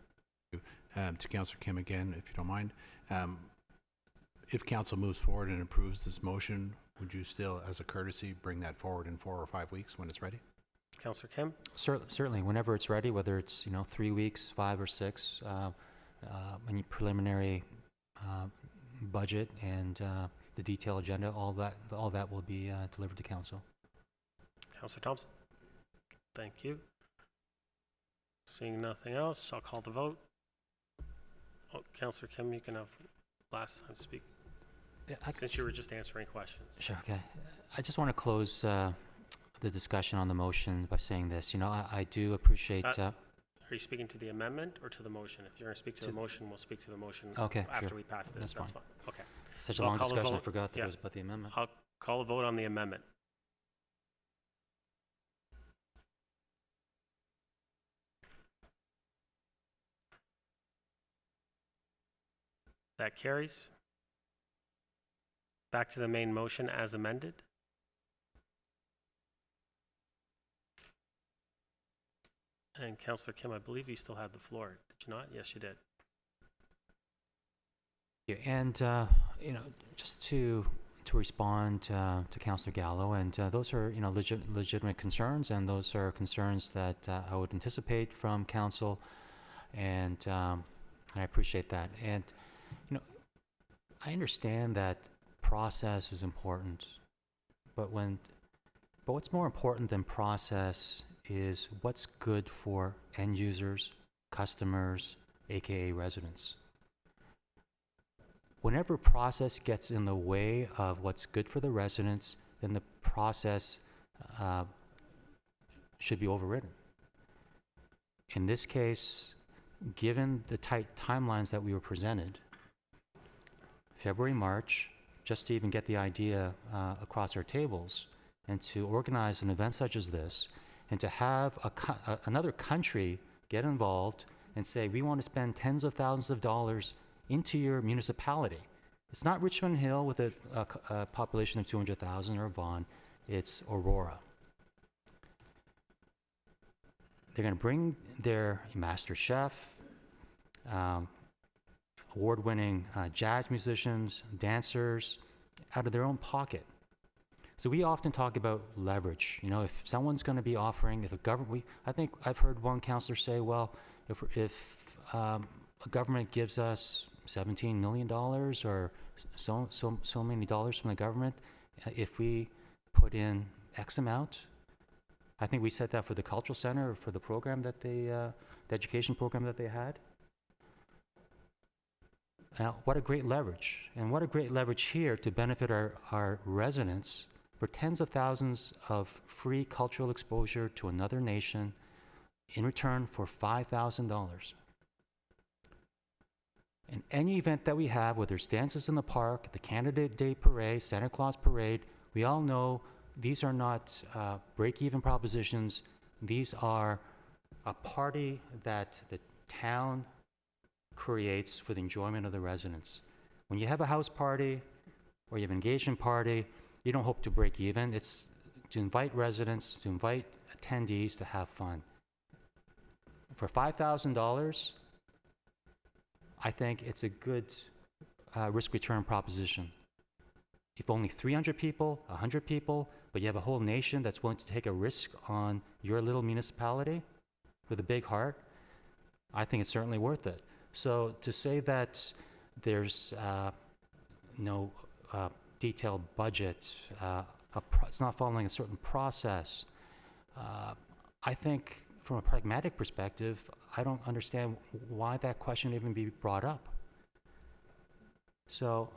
To Councillor Kim again, if you don't mind. If council moves forward and approves this motion, would you still, as a courtesy, bring that forward in 4 or 5 weeks when it's ready? Councillor Kim? Certainly, whenever it's ready, whether it's 3 weeks, 5 or 6, any preliminary budget and the detailed agenda, all that will be delivered to council. Councillor Thompson? Thank you. Seeing nothing else, I'll call the vote. Oh, Councillor Kim, you can have last time to speak, since you were just answering questions. Sure, okay. I just want to close the discussion on the motion by saying this. I do appreciate... Are you speaking to the amendment or to the motion? If you're going to speak to the motion, we'll speak to the motion after we pass this. That's fine. Okay. Such So a I'll long call a discussion, I vote. forgot that Yeah. it was about the amendment. I'll call a vote on the amendment. That carries. Back to the main motion as amended. And Councillor Kim, I believe you still had the floor. Did you not? Yes, you did. Yeah, and just to respond to Councillor Gallo, and those are legitimate concerns, and those are concerns that I would anticipate from council, and I appreciate that. And I understand that process is important, but what's more important than process is what's good for end users, customers, aka residents. Whenever process gets in the way of what's good for the residents, then the process should be overridden. In this case, given the tight timelines that we were presented, February, March, just to even get the idea across our tables, and to organize an event such as this, and to have another country get involved and say, we want to spend tens of thousands of dollars into your municipality. It's not Richmond Hill with a population of 200,000 or Vaughan, it's Aurora. They're going to bring their master chef, award-winning jazz musicians, dancers, out of their own pocket. So we often talk about leverage. If someone's going to be offering, if a government, I think I've heard one councillor say, well, if a government gives us $17 million or so many dollars from the government, if we put in X amount, I think we said that for the cultural center, for the program that the education program that they had. Now, what a great leverage, and what a great leverage here to benefit our residents for tens of thousands of free cultural exposure to another nation in return for $5,000. And any event that we have, whether it's dances in the park, the Canada Day Parade, Santa Claus Parade, we all know these are not break-even propositions. These are a party that the town creates for the enjoyment of the residents. When you have a house party or you have an engagement party, you don't hope to break even. It's to invite residents, to invite attendees to have fun. For $5,000, I think it's a good risk-return proposition. if only 300 people, 100 people, but you have a whole nation that's willing to take a risk on your little municipality with a big heart, I think it's certainly worth it. So to say that there's no detailed budget, it's not following a certain process, I think from a pragmatic perspective, I don't understand why that question even be brought up. So,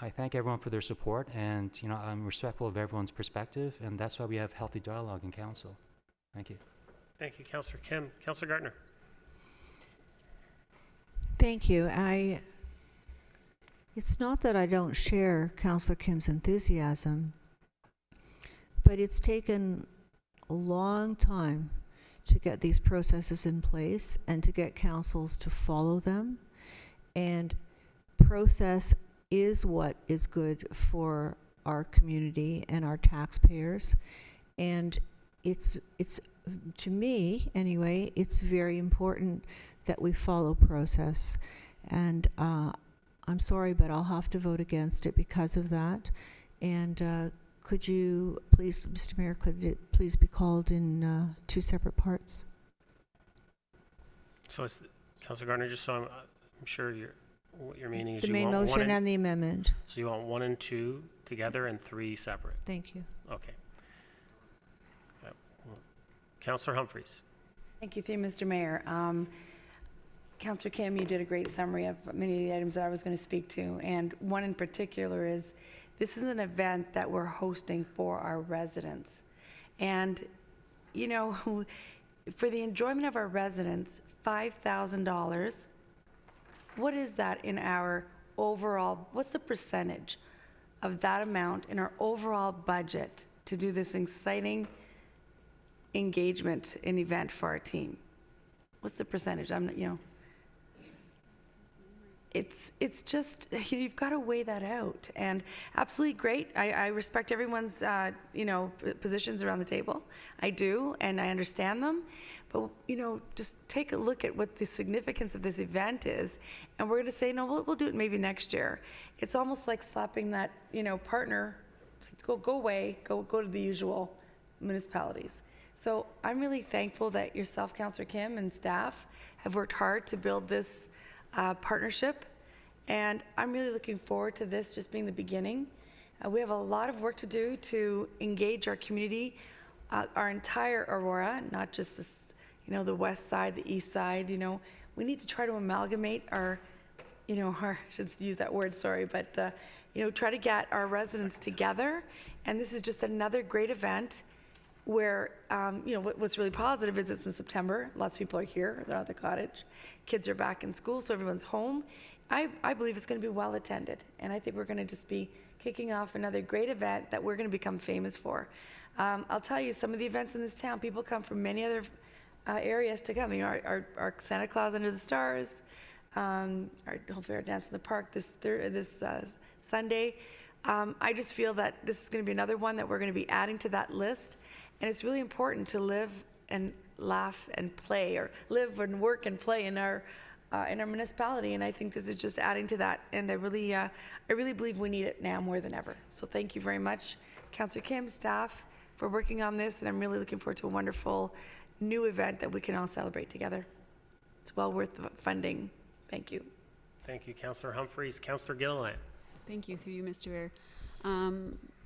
I thank everyone for their support, and, I'm respectful of everyone's perspective, and that's why we have healthy dialogue in council. Thank you. Thank you, Councillor Kim. Councillor Gartner. Thank you. It's not that I don't share Councillor Kim's enthusiasm, but it's taken a long time to get these processes in place and to get councils to follow them. And process is what is good for our community and our taxpayers. And it's to me anyway, it's very important that we follow process. And I'm sorry, but I'll have to vote against it because of that. And could you please, Mr. Mayor, could it please be called in 2 separate parts? So it's, Councillor Gartner, just so I'm sure what you're meaning is The you main want motion and the amendment. So you want 1 and 2 together and 3 separate? Thank you. Okay. Councillor Humphreys. Thank you, Mr. Mayor. Councillor Kim, you did a great summary of many of the items that I was going to speak to, and one in particular is this is an event that we're hosting for our residents. And, for the enjoyment of our residents, $5,000, what is that in our overall, what's the percentage of that amount in our overall budget to do this exciting engagement and event for our team? What's the percentage? It's just, you've got to weigh that out. And absolutely great. I respect everyone's, positions around the table. I do, and I understand them. But, just take a look at what the significance of this event is. And we're going to say, no, we'll do it maybe next year. It's almost like slapping that, partner, go away, go to the usual municipalities. So I'm really thankful that yourself, Councillor Kim, and staff have worked hard to build this partnership, and I'm really looking forward to this just being the beginning. We have a lot of work to do to engage our community, our entire Aurora, not just this, the west side, the east side. We need to try to amalgamate our, I should use that word, sorry, but try to get our residents together. And this is just another great event where, what's really positive is it's in September. Lots of people are here. They're at the cottage. Kids are back in school, so everyone's home. I believe it's going to be well attended, and I think we're going to just be kicking off another great event that we're going to become famous for. I'll tell you, some of the events in this town, people come from many other areas to come. Our Santa Claus Under the Stars, our hopefully our Dance in the Park this Sunday. I just feel that this is going to be another one that we're going to be adding to that list. And it's really important to live and laugh and play, or live and work and play in our municipality. And I think this is just adding to that. And I really believe we need it now more than ever. So thank you very much, Councillor Kim, staff, for working on this. And I'm really looking forward to a wonderful new event that we can all celebrate together. It's well worth the funding. Thank you. Thank you, Councillor Humphreys. Councillor Gilliland. Thank you, through you, Mr. Mayor.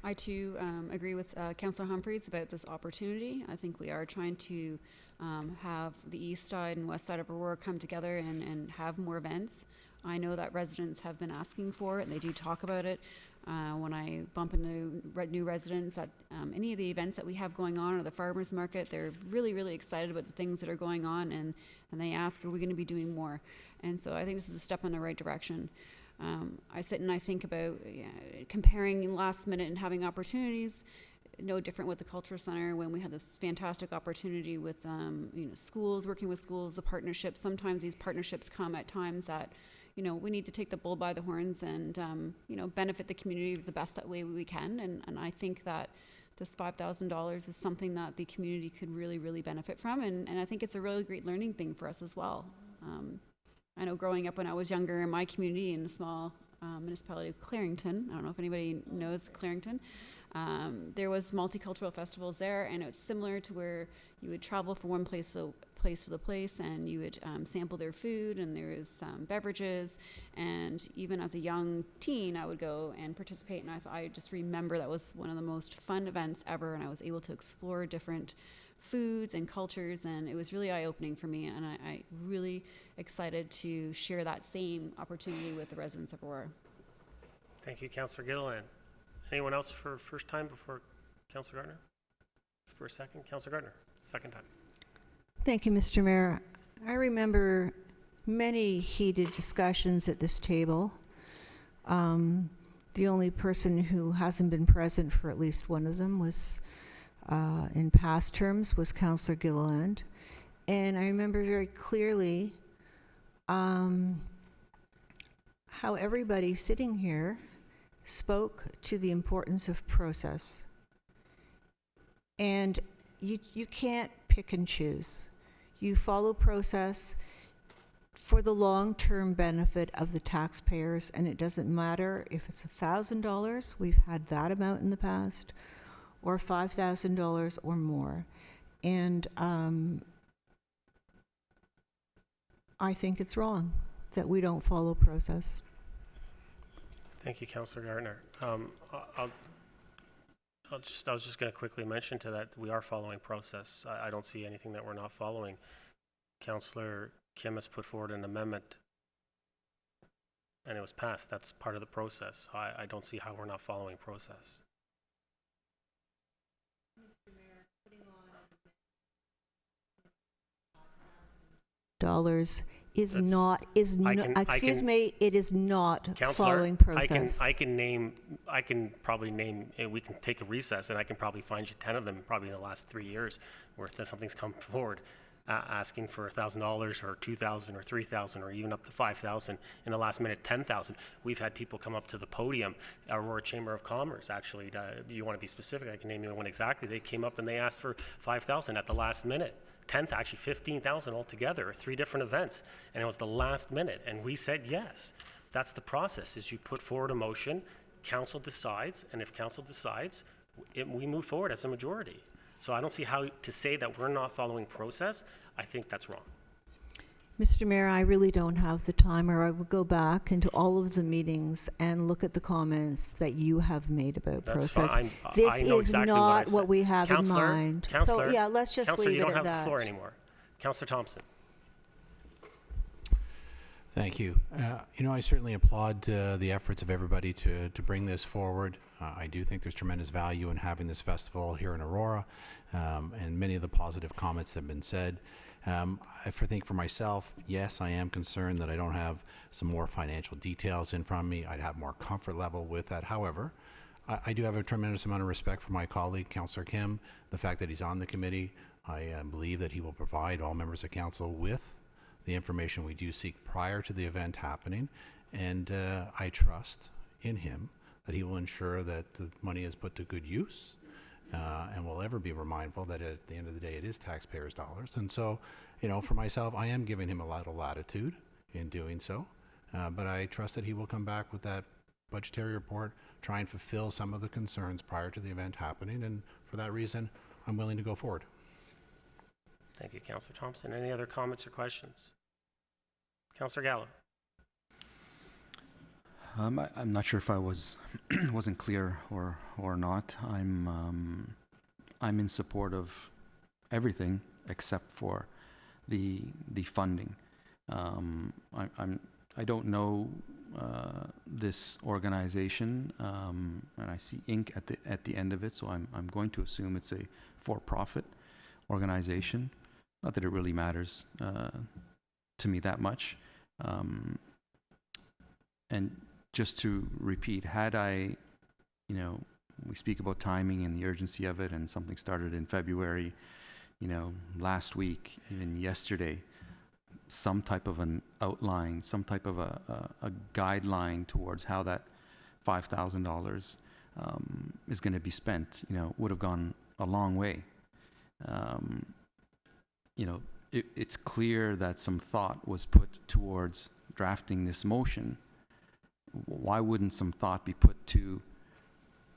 I too agree with Councillor Humphreys about this opportunity. I think we are trying to have the east side and west side of Aurora come together and have more events. I know that residents have been asking for it, and they do talk about it. When I bump into new residents at any of the events that we have going on, or the farmers market, they're really, really excited about the things that are going on, and they ask, are we going to be doing more? And so I think this is a step in the right direction. I sit and I think about comparing last minute and having opportunities. No different with the Cultural Center when we had this fantastic opportunity with schools, working with schools, the partnerships. Sometimes these partnerships come at times that we need to take the bull by the horns and benefit the community the best that way we can. And I think that this $5,000 is something that the community could really, really benefit from. And I think it's a really great learning thing for us as well. I know growing up when I was younger in my community in a small municipality of Clarington. I don't know if anybody knows Clarington. There was multicultural festivals there, and it's similar to where you would travel from one place to the place, and you would sample their food, and there was beverages, and even as a young teen, I would go and participate, and I just remember that was one of the most fun events ever, and I was able to explore different foods and cultures, and it was really eye-opening for me, and I really excited to share that same opportunity with the residents of Aurora. Thank you, Councillor Gilliland. Anyone else for first time before Councillor Gardner? For a second, Councillor Gardner, second time. Thank you, Mr. Mayor. I remember many heated discussions at this table. The only person who hasn't been present for at least one of them was, in past terms, was Councillor Gilliland. And I remember very clearly how everybody sitting here spoke to the importance of process. And you can't pick and choose. You follow process for the long-term benefit of the taxpayers, and it doesn't matter if it's $1,000, we've had that amount in the past, or $5,000 or more. And I think it's wrong that we don't follow process. Thank you, Councillor Gardner. I was just going to quickly mention to that we are following process. I don't see anything that we're not following. Councillor Kim has put forward an amendment, and it was passed. That's part of the process. I don't see how we're not following process. Mr. Mayor, putting on $5,000 is That's- not, it is not Councillor, following process. I can probably name, we can take a recess, and I can probably find you 10 of them probably in the last 3 years where something's come forward asking for $1,000 or $2,000 or $3,000 or even up to $5,000 in the last minute, $10,000. We've had people come up to the podium, Aurora Chamber of Commerce, actually. Do you want to be specific? I can name you one exactly. They came up and they asked for $5,000 at the last minute. 10th, actually 15,000 altogether, 3 different events, and it was the last minute, and we said yes. That's the process, is you put forward a motion, council decides, and if council decides, we move forward as a majority. So I don't see how to say that we're not following process. I think that's wrong. Mr. Mayor, I really don't have the time, or I would go back into all of the meetings and look at the comments that you have made about That's process. fine. This I know is exactly not I've what said. we have Councillor, in mind. Councillor, So, yeah, let's just Councillor, leave you it don't at have that. the floor anymore. Councillor Thompson. Thank you. I certainly applaud the efforts of everybody to bring this forward. I do think there's tremendous value in having this festival here in Aurora, and many of the positive comments that have been said. I think for myself, yes, I am concerned that I don't have some more financial details in front of me. I'd have more comfort level with that. However, I do have a tremendous amount of respect for my colleague, Councillor Kim, the fact that he's on the committee. I believe that he will provide all members of council with the information we do seek prior to the event happening, and I trust in him that he will ensure that the money is put to good use, and will ever be mindful that at the end of the day it is taxpayers' dollars. And so, for myself, I am giving him a lot of latitude in doing so, but I trust that he will come back with that budgetary report, try and fulfill some of the concerns prior to the event happening, and for that reason, I'm willing to go forward. Thank you, Councillor Thompson. Any other comments or questions? Councillor Gallo. I'm not sure if I wasn't clear or not. I'm in support of everything except for the funding. I don't know this organization, and I see Inc. at the end of it, so I'm going to assume it's a for-profit organization. Not that it really matters to me that much. And just to repeat, had I, we speak about timing and the urgency of it, and something started in February, last week, even yesterday, some type of an outline, some type of a guideline towards how that $5,000 is going to be spent, would have gone a long way. It's clear that some thought was put towards drafting this motion, why wouldn't some thought be put to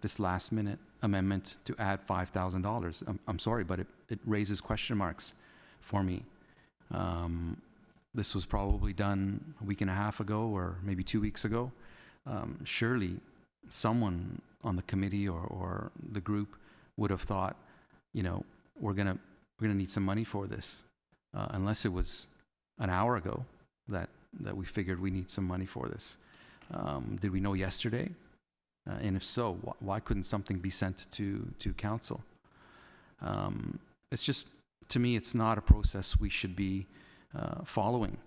this last minute amendment to add $5,000? I'm sorry, but it raises question marks for me. This was probably done a week and a half ago or maybe 2 weeks ago. Surely someone on the committee or the group would have thought, you know, we're gonna need some money for this, unless it was an hour ago that we figured we need some money for this. Did we know yesterday? And if so, why couldn't something be sent to council? It's just, to me, it's not a process we should be following.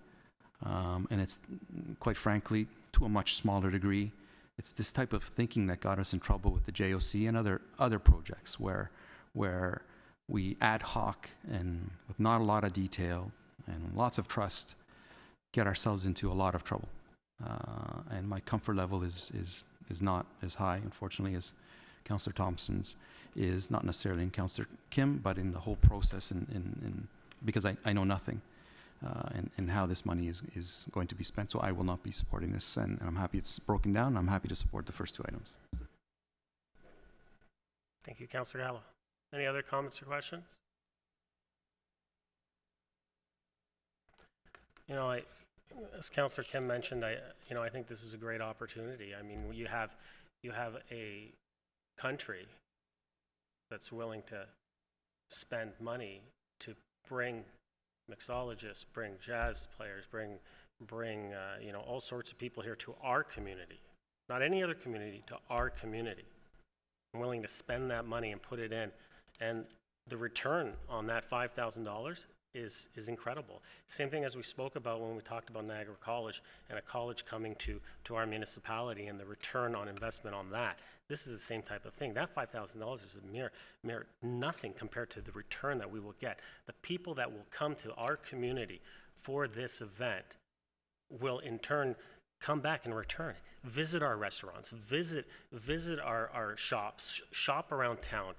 And it's, quite frankly, to a much smaller degree, it's this type of thinking that got us in trouble with the JOC and other projects where we ad hoc and with not a lot of detail and lots of trust get ourselves into a lot of trouble. And my comfort level is not as high, unfortunately, as Councillor Thompson's is, not necessarily in Councillor Kim, but in the whole process, in because I know nothing and how this money is going to be spent. So I will not be supporting this, and I'm happy it's broken down. I'm happy to support the first two items. Thank you, Councillor Gallo. Any other comments or questions? You know, as Councillor Kim mentioned, I think this is a great opportunity. I mean, you have a country that's willing to spend money to bring mixologists, bring jazz players, bring all sorts of people here to our community, not any other community, to our community. I'm willing to spend that money and put it in, and the return on that $5,000 is incredible. Same thing as we spoke about when we talked about Niagara College and a college coming to our municipality and the return on investment on that. This is the same type of thing. That $5,000 is a mere nothing compared to the return that we will get. The people that will come to our community for this event will in turn come back and return. Visit our restaurants, visit our shops, shop around town,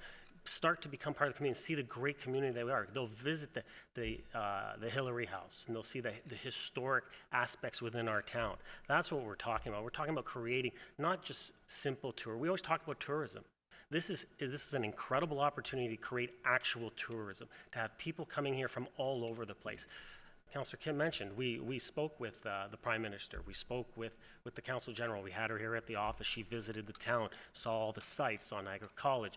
start to become part of the community, see the great community that we are. They'll visit the Hillary House, and they'll see the historic aspects within our town. That's what we're talking about. We're talking about creating not just simple tour. We always talk about tourism. This is an incredible opportunity to create actual tourism, to have people coming here from all over the place. Councillor Kim mentioned, we spoke with the Prime Minister. We spoke with the Council General. We had her here at the office. She visited the town, saw all the sites on Niagara College,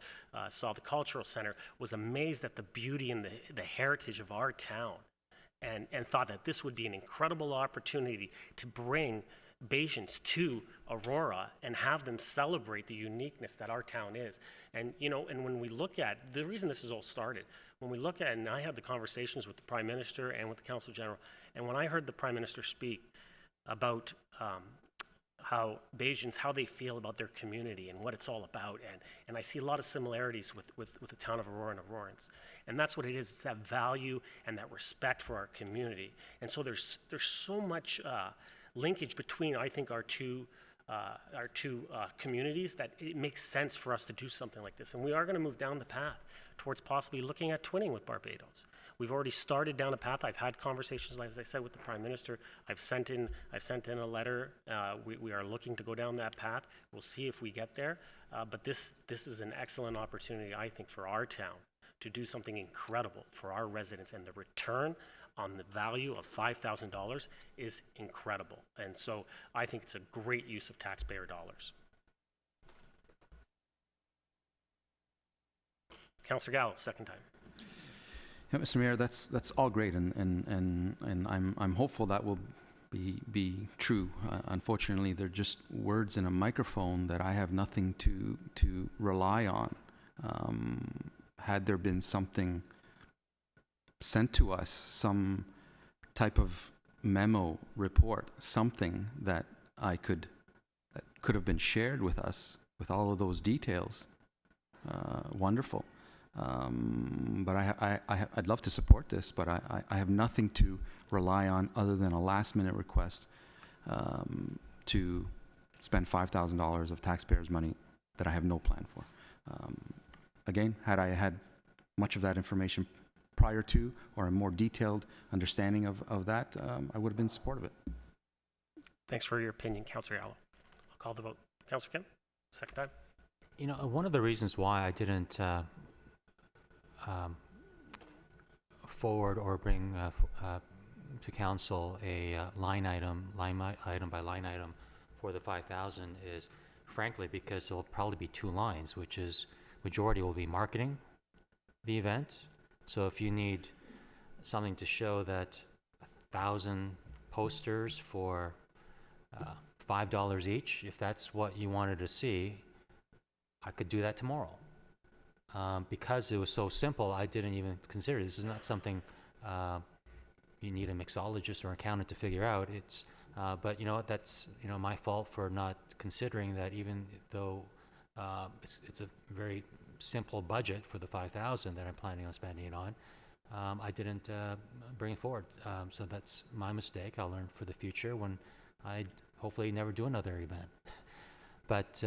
saw the Cultural Center, was amazed at the beauty and the heritage of our town, and thought that this would be an incredible opportunity to bring Bajans to Aurora and have them celebrate the uniqueness that our town is. And and when we look at the reason this is all started, when we look at, and I had the conversations with the Prime Minister and with the Council General, and when I heard the Prime Minister speak about how Bajans, how they feel about their community and what it's all about, and I see a lot of similarities with the town of Aurora and Aurorans. And that's what it is. It's that value and that respect for our community. And so there's so much linkage between, I think, our two communities, that it makes sense for us to do something like this. And we are going to move down the path towards possibly looking at twinning with Barbados. We've already started down a path. I've had conversations, like as I said, with the Prime Minister. I've sent in a letter. We are looking to go down that path. We'll see if we get there. But this is an excellent opportunity, I think, for our town to do something incredible for our residents, and the return on the value of $5,000 is incredible. And so I think it's a great use of taxpayer dollars. Councillor Gallo, second time. Yeah, Mr. Mayor, that's all great, and I'm hopeful that will be true. Unfortunately, they're just words in a microphone that I have nothing to rely on. Had there been something sent to us, some type of memo, report, something that could have been shared with us with all of those details, wonderful. But I'd love to support this, but I have nothing to rely on other than a last-minute request to spend $5,000 of taxpayers' money that I have no plan for. Again, had I had much of that information prior to, or a more detailed understanding of that, I would have been supportive of it. Thanks for your opinion, Councillor Gallo. Call the vote. Councillor Kim, second time. You know, one of the reasons why I didn't forward or bring to council a line item by line item for the 5,000 is, frankly, because there'll probably be two lines, which is majority will be marketing the event. So if you need something to show that 1,000 posters for $5 each, if that's what you wanted to see, I could do that tomorrow. Because it was so simple, I didn't even consider it. This is not something you need a mixologist or accountant to figure out. It's, but you know what? That's my fault for not considering that. Even though it's a very simple budget for the 5,000 that I'm planning on spending it on, I didn't bring it forward. So that's my mistake. I'll learn for the future when I hopefully never do another event. But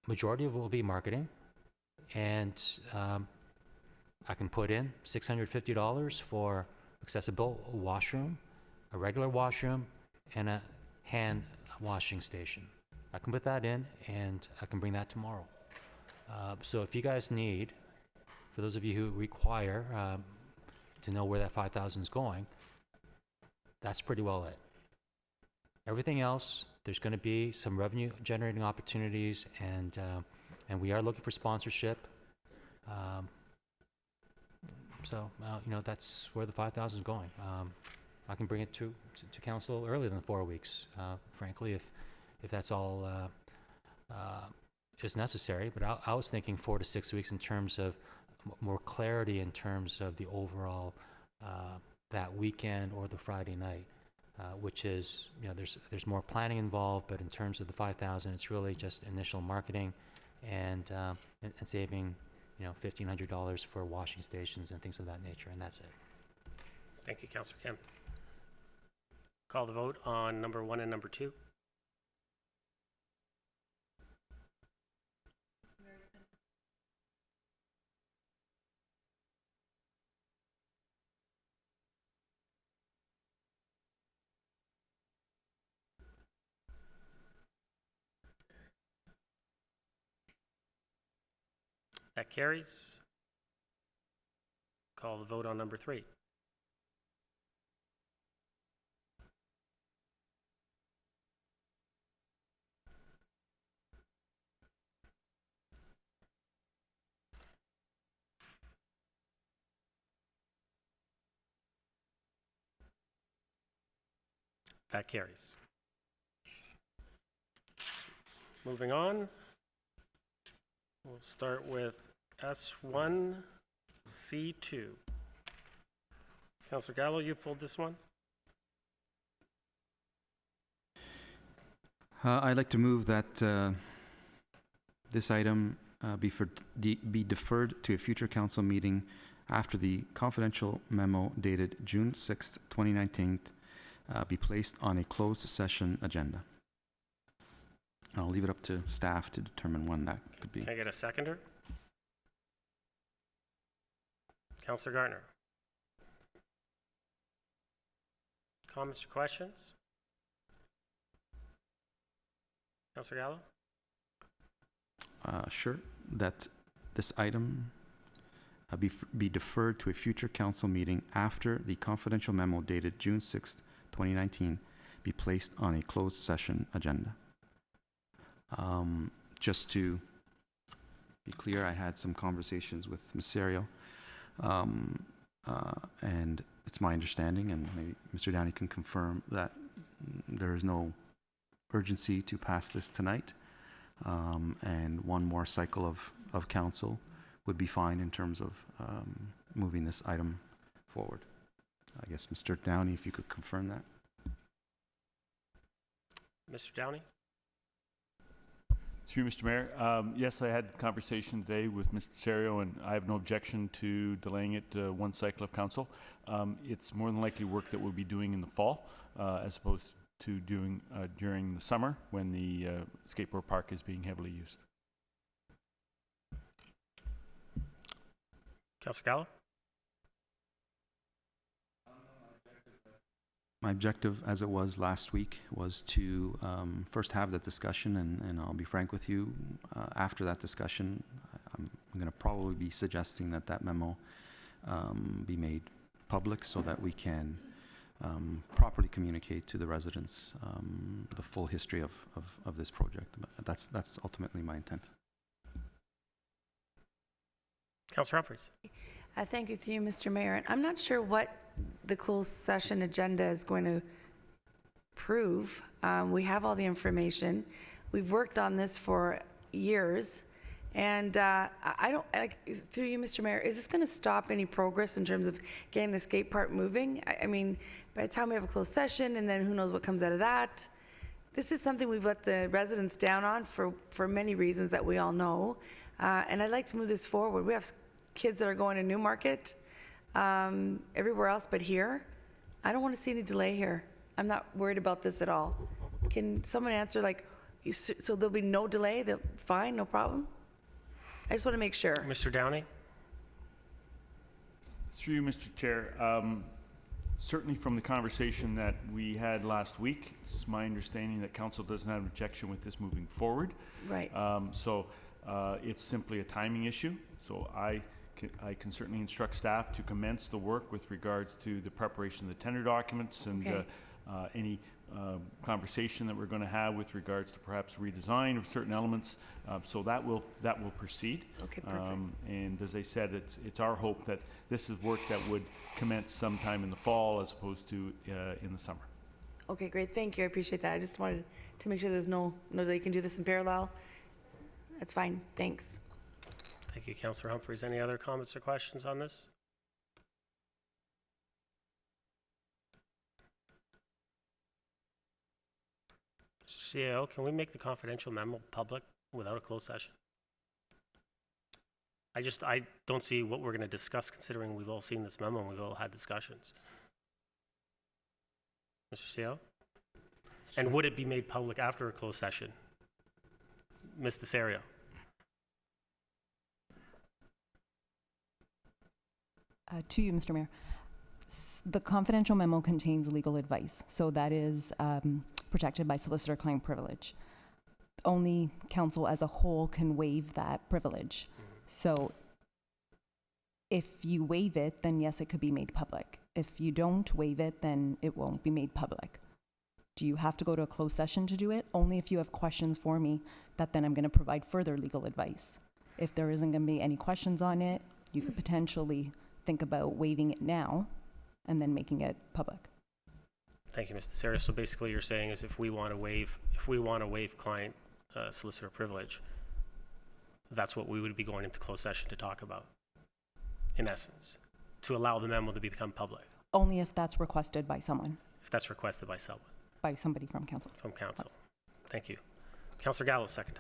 majority of it will be marketing. And I can put in $650 for accessible washroom, a regular washroom, and a hand washing station. I can put that in, and I can bring that tomorrow. So if you guys need, for those of you who require to know where that 5,000 is going, that's pretty well it. Everything else, there's going to be some revenue generating opportunities, and we are looking for sponsorship. So that's where the 5,000 is going. I can bring it to council earlier than 4 weeks, frankly, if that's all is necessary. But I was thinking 4 to 6 weeks in terms of more clarity in terms of the overall that weekend or the Friday night, which is there's more planning involved. But in terms of the 5,000, it's really just initial marketing and saving $1,500 for washing stations and things of that nature, and that's it. Thank you, Councillor Kim. Call the vote on number 1 and number 2. That carries. Call the vote on number 3. That carries. Moving on, we'll start with S1C2. Councillor Gallo, you pulled this one? I'd like to move that this item be deferred to a future council meeting after the confidential memo dated June 6th, 2019, be placed on a closed session agenda. I'll leave it up to staff to determine when that could be. Can I get a seconder? Councillor Gartner. Comments or questions? Councillor Gallo? Sure, that this item be deferred to a future council meeting after the confidential memo dated June 6th, 2019, be placed on a closed session agenda. Just to be clear, I had some conversations with Ms. Serio, and it's my understanding, and maybe Mr. Downey can confirm, that there is no urgency to pass this tonight, and one more cycle of council would be fine in terms of moving this item forward. I guess, Mr. Downey, if you could confirm that. Mr. Downey? Through Mr. Mayor, yes, I had a conversation today with Mr. Serio, and I have no objection to delaying it one cycle of council. It's more than likely work that we'll be doing in the fall, as opposed to doing during the summer when the skateboard park is being heavily used. Councillor Gallo? my objective, as it was last week, was to first have that discussion, and I'll be frank with you, after that discussion, I'm going to probably be suggesting that that memo be made public so that we can properly communicate to the residents the full history of this project. That's ultimately my intent. Councillor Humphries. Thank you, through you, Mr. Mayor. And I'm not sure what the closed session agenda is going to prove. We have all the information. We've worked on this for years. And I don't, through you, Mr. Mayor, is this going to stop any progress in terms of getting the skate park moving? I mean, by the time we have a closed session, and then who knows what comes out of that. This is something we've let the residents down on for many reasons that we all know. And I'd like to move this forward. We have kids that are going to Newmarket, everywhere else but here. I don't want to see any delay here. I'm not worried about this at all. Can someone answer, like, so there'll be no delay? Fine, no problem? I just want to make sure. Mr. Downey. Through you, Mr. Chair, certainly from the conversation that we had last week, it's my understanding that council doesn't have an objection with this moving forward. Right. So it's simply a timing issue. So I can certainly instruct staff to commence the work with regards to the preparation of the tender documents and Okay. any conversation that we're going to have with regards to perhaps redesign of certain elements. So that will proceed. Okay, perfect. And as I said, it's our hope that this is work that would commence sometime in the fall as opposed to in the summer. Okay, great. Thank you. I appreciate that. I just wanted to make sure there's no they can do this in parallel. That's fine. Thanks. Thank you, Councillor Humphries. Any other comments or questions on this? Mr. CAO, can we make the confidential memo public without a closed session? I don't see what we're going to discuss, considering we've all seen this memo and we've all had discussions. Mr. CAO? And would it be made public after a closed session? Ms. Desario? To you, Mr. Mayor. The confidential memo contains legal advice, so that is protected by solicitor-client privilege. Only council as a whole can waive that privilege. So if you waive it, then yes, it could be made public. If you don't waive it, then it won't be made public. Do you have to go to a closed session to do it? Only if you have questions for me, that then I'm going to provide further legal advice. If there isn't going to be any questions on it, you could potentially think about waiving it now and then making it public. Thank you, Ms. Desario. So basically you're saying is if we want to waive client solicitor privilege, that's what we would be going into closed session to talk about, in essence, to allow the memo to become public, Only if that's requested by someone, if that's requested by someone by somebody from council. from council. Thank you. Councillor Gallo, second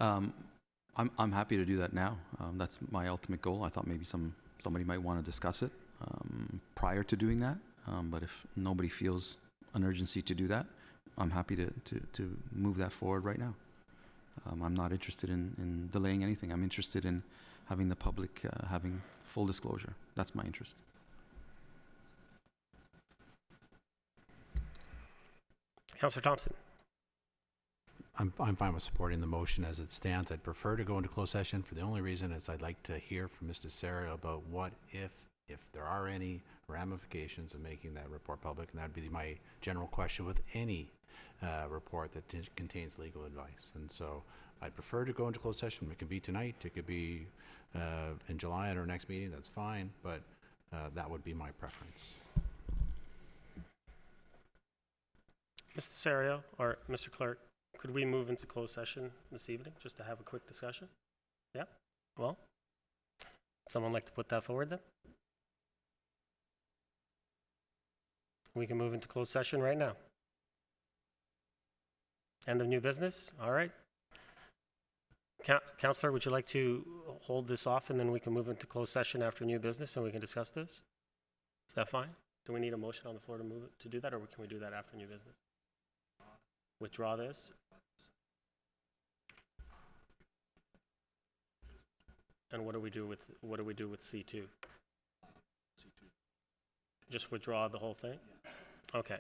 time. I'm happy to do that now. That's my ultimate goal. I thought maybe somebody might want to discuss it prior to doing that. But if nobody feels an urgency to do that, I'm happy to move that forward right now. I'm not interested in delaying anything. I'm interested in having the public having full disclosure. That's my interest. Councillor Thompson. I'm fine with supporting the motion as it stands. I'd prefer to go into closed session for the only reason is I'd like to hear from Mr. Serio about what if there are any ramifications of making that report public, and that'd be my general question with any report that contains legal advice. And so I'd prefer to go into closed session. It could be tonight, it could be in July at our next meeting, that's fine, but that would be my preference. Mr. Serio, or Mr. Clerk, could we move into closed session this evening just to have a quick discussion? Yeah? Well, someone like to put that forward then? We can move into closed session right now. End of new business? All right. Councillor, would you like to hold this off and then we can move into closed session after new business and we can discuss this? Is that fine? Do we need a motion on the floor to move it, to do that, or can we do that after new business? Withdraw this? And what do we do with C2? Just withdraw the whole thing? Okay.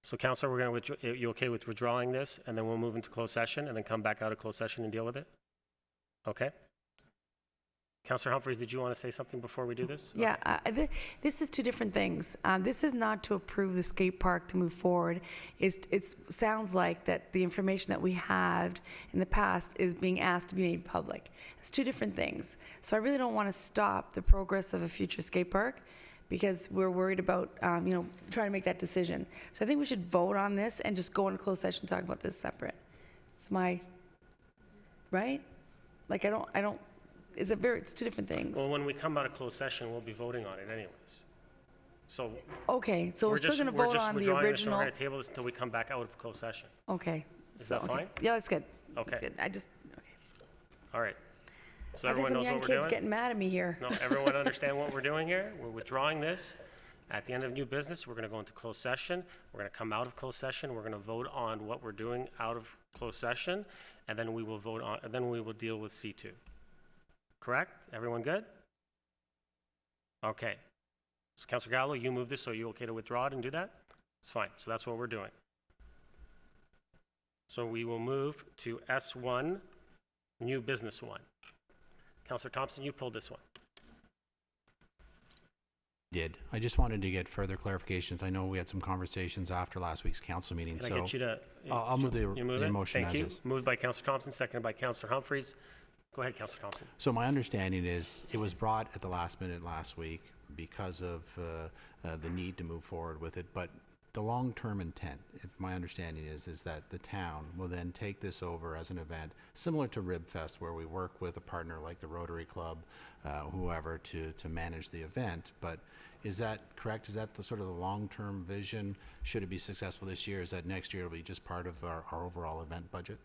So Counselor, we're going to withdraw, you okay with withdrawing this, and then we'll move into closed session, and then come back out of closed session and deal with it? Okay? Counselor Humphreys, did you want to say something before we do this? Yeah, this is two different things. This is not to approve the skate park to move forward. It sounds like that the information that we had in the past is being asked to be made public. It's two different things. So I really don't want to stop the progress of a future skate park because we're worried about, trying to make that decision. So I think we should vote on this and just go into closed session and talk about this separate. It's my, right? Like, it's two different things. Well, when we come out of closed session, we'll be voting on it anyways. So Okay, so we're still going to vote on the We're original. just going to table this until we come back out of closed session. Okay. Is that okay. fine? Yeah, that's good. Okay. That's good. All right. So I got everyone some knows young what we're kids doing? getting mad at me here. No, everyone understand what we're doing here? We're withdrawing this. At the end of new business, we're going to go into closed session. We're going to come out of closed session. We're going to vote on what we're doing out of closed session, and then we will vote on, and then we will deal with C2. Correct? Everyone good? Okay. So Councilor Gallo, you move this, so are you okay to withdraw it and do that? It's fine. So that's what we're doing. So we will move to S1, new business 1. Councilor Thompson, you pulled this one. I just wanted to get further clarifications. I know we had some conversations after last week's council meeting, Can so I get you to? I'll move the You move it? motion Thank as you. is. Moved by Councilor Thompson, seconded by Councilor Humphreys. Go ahead, Councilor Thompson. So my understanding is it was brought at the last minute last week because of the need to move forward with it, but the long-term intent, if my understanding is that the town will then take this over as an event similar to RibFest, where we work with a partner like the Rotary Club, whoever, to manage the event. But is that correct? Is that the sort of the long-term vision? Should it be successful this year? Is that next year will be just part of our overall event budget?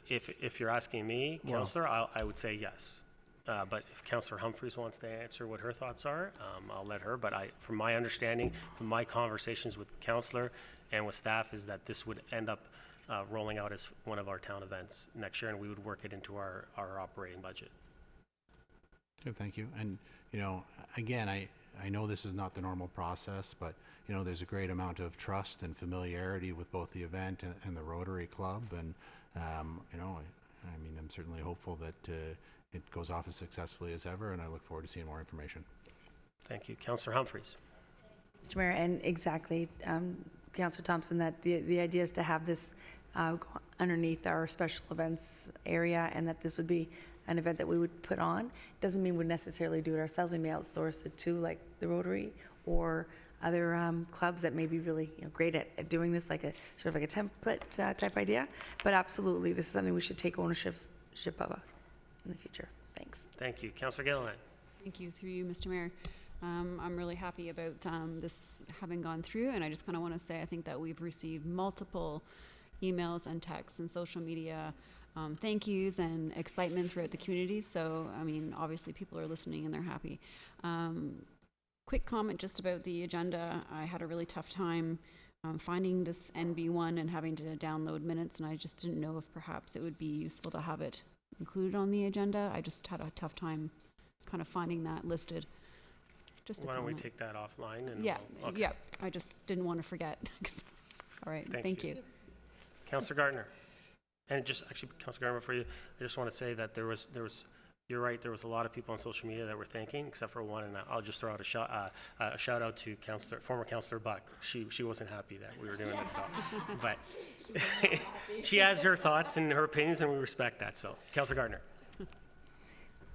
If you're asking me, Councilor, I would say yes. But if Councilor Humphreys wants to answer what her thoughts are, I'll let her. But from my understanding, from my conversations with the Councilor and with staff, is that this would end up rolling out as one of our town events next year, and we would work it into our operating budget. Good, thank you. And, again, I know this is not the normal process, but, there's a great amount of trust and familiarity with both the event and the Rotary Club. And, I'm certainly hopeful that it goes off as successfully as ever, and I look forward to seeing more information. Thank you. Councilor Humphreys. Mr. Mayor, and exactly, Councilor Thompson, that the idea is to have this go underneath our special events area, and that this would be an event that we would put on. Doesn't mean we'd necessarily do it ourselves. We may outsource it to, like, the Rotary or other clubs that may be really great at doing this, like a sort of like a template type idea. But absolutely, this is something we should take ownership of in the future. Thanks. Thank you. Councilor Gilliland. Thank you. Through you, Mr. Mayor. I'm really happy about this having gone through, and I just kind of want to say I think that we've received multiple emails and texts and social media thank yous and excitement throughout the community. So, obviously people are listening and they're happy. Quick comment just about the agenda. I had a really tough time finding this NB1 and having to download minutes, and I just didn't know if perhaps it would be useful to have it included on the agenda. I just had a tough time kind of finding that listed. Just a Why don't we comment. take that offline? And Yeah, okay. yeah. I just didn't want to forget. All right, thank you. Councilor Gardner. And just actually, Councilor Gardner, before you, I just want to say that there was, you're right, there was a lot of people on social media that were thanking, except for one, and I'll just throw out a shout out to former Councilor Buck. She wasn't happy that we were doing this, so, but she has her thoughts and her opinions, and we respect that. So, Councilor Gardner.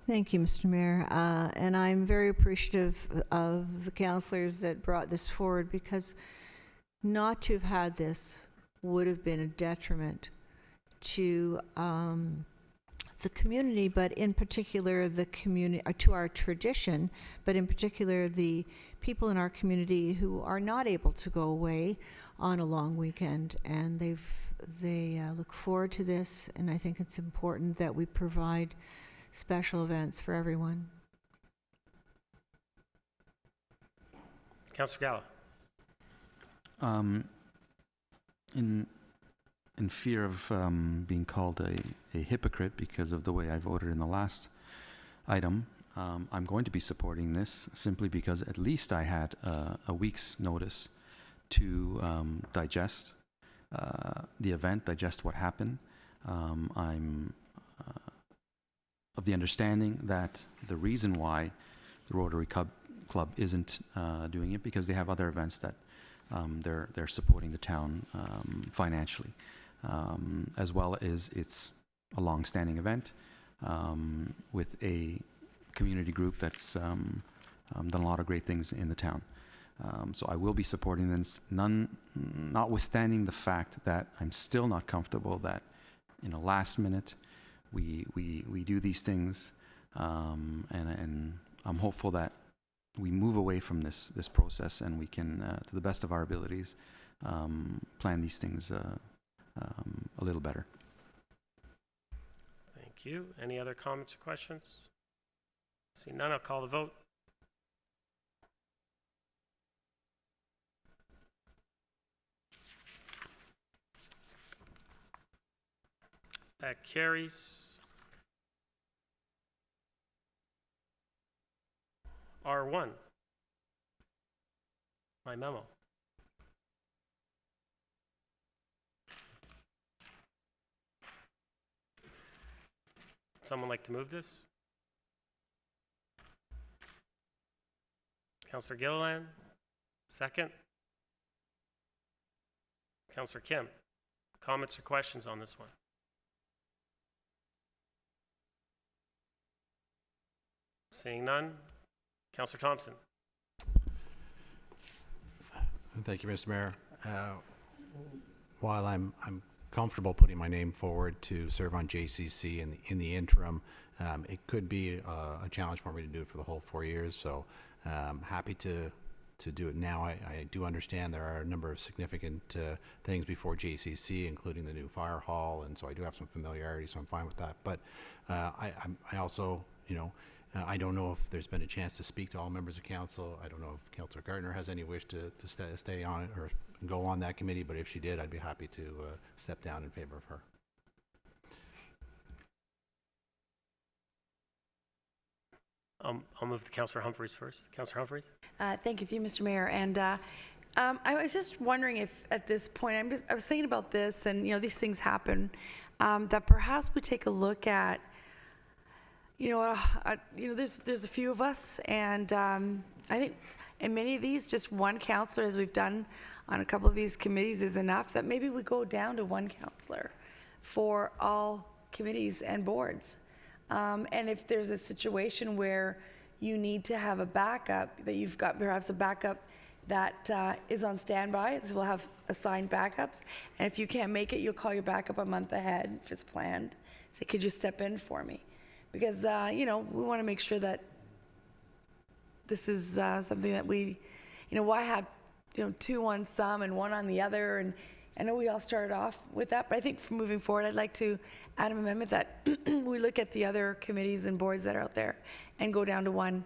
Thank you, Mr. Mayor. And I'm very appreciative of the councillors that brought this forward, because not to have had this would have been a detriment to the community, but in particular the community, to our tradition, but in particular the people in our community who are not able to go away on a long weekend, and they look forward to this, and I think it's important that we provide special events for everyone. Councilor Gallo. In fear of being called a hypocrite because of the way I voted in the last item, I'm going to be supporting this simply because at least I had a week's notice to digest the event, digest what happened. I'm of the understanding that the reason why the Rotary Club isn't doing it because they have other events that they're supporting the town financially, as well as it's a long-standing event with a community group that's done a lot of great things in the town. So I will be supporting this, notwithstanding the fact that I'm still not comfortable that, last minute, we do these things, and I'm hopeful that we move away from this process and we can, to the best of our abilities, plan these things a little better. Thank you. Any other comments or questions? See none, I'll call the vote. That carries. R1. My memo. Someone like to move this? Councillor Gilliland, second. Councillor Kim, comments or questions on this one? Seeing none. Councillor Thompson. Thank you, Mr. Mayor. While I'm comfortable putting my name forward to serve on JCC in the interim, it could be a challenge for me to do it for the whole 4 years. So happy to do it now. I do understand there are a number of significant things before JCC, including the new fire hall, and so I do have some familiarity, so I'm fine with that. But I also, I don't know if there's been a chance to speak to all members of council. I don't know if Councillor Gardner has any wish to stay on it or go on that committee, but if she did, I'd be happy to step down in favor of her. I'll move to Councillor Humphreys first. Councillor Humphreys? Thank you, Mr. Mayor. And I was just wondering if at this point, I was thinking about this, and these things happen, that perhaps we take a look at, there's a few of us, and I think in many of these, just one counselor, as we've done on a couple of these committees, is enough. That maybe we go down to one counselor for all committees and boards. And if there's a situation where you need to have a backup, that you've got perhaps a backup that is on standby, so we'll have assigned backups. And if you can't make it, you'll call your backup a month ahead if it's planned. Say, could you step in for me? Because, we want to make sure that this is something that we, why have, two on some and one on the other? And I know we all started off with that, but I think for moving forward, I'd like to add an amendment that we look at the other committees and boards that are out there and go down to one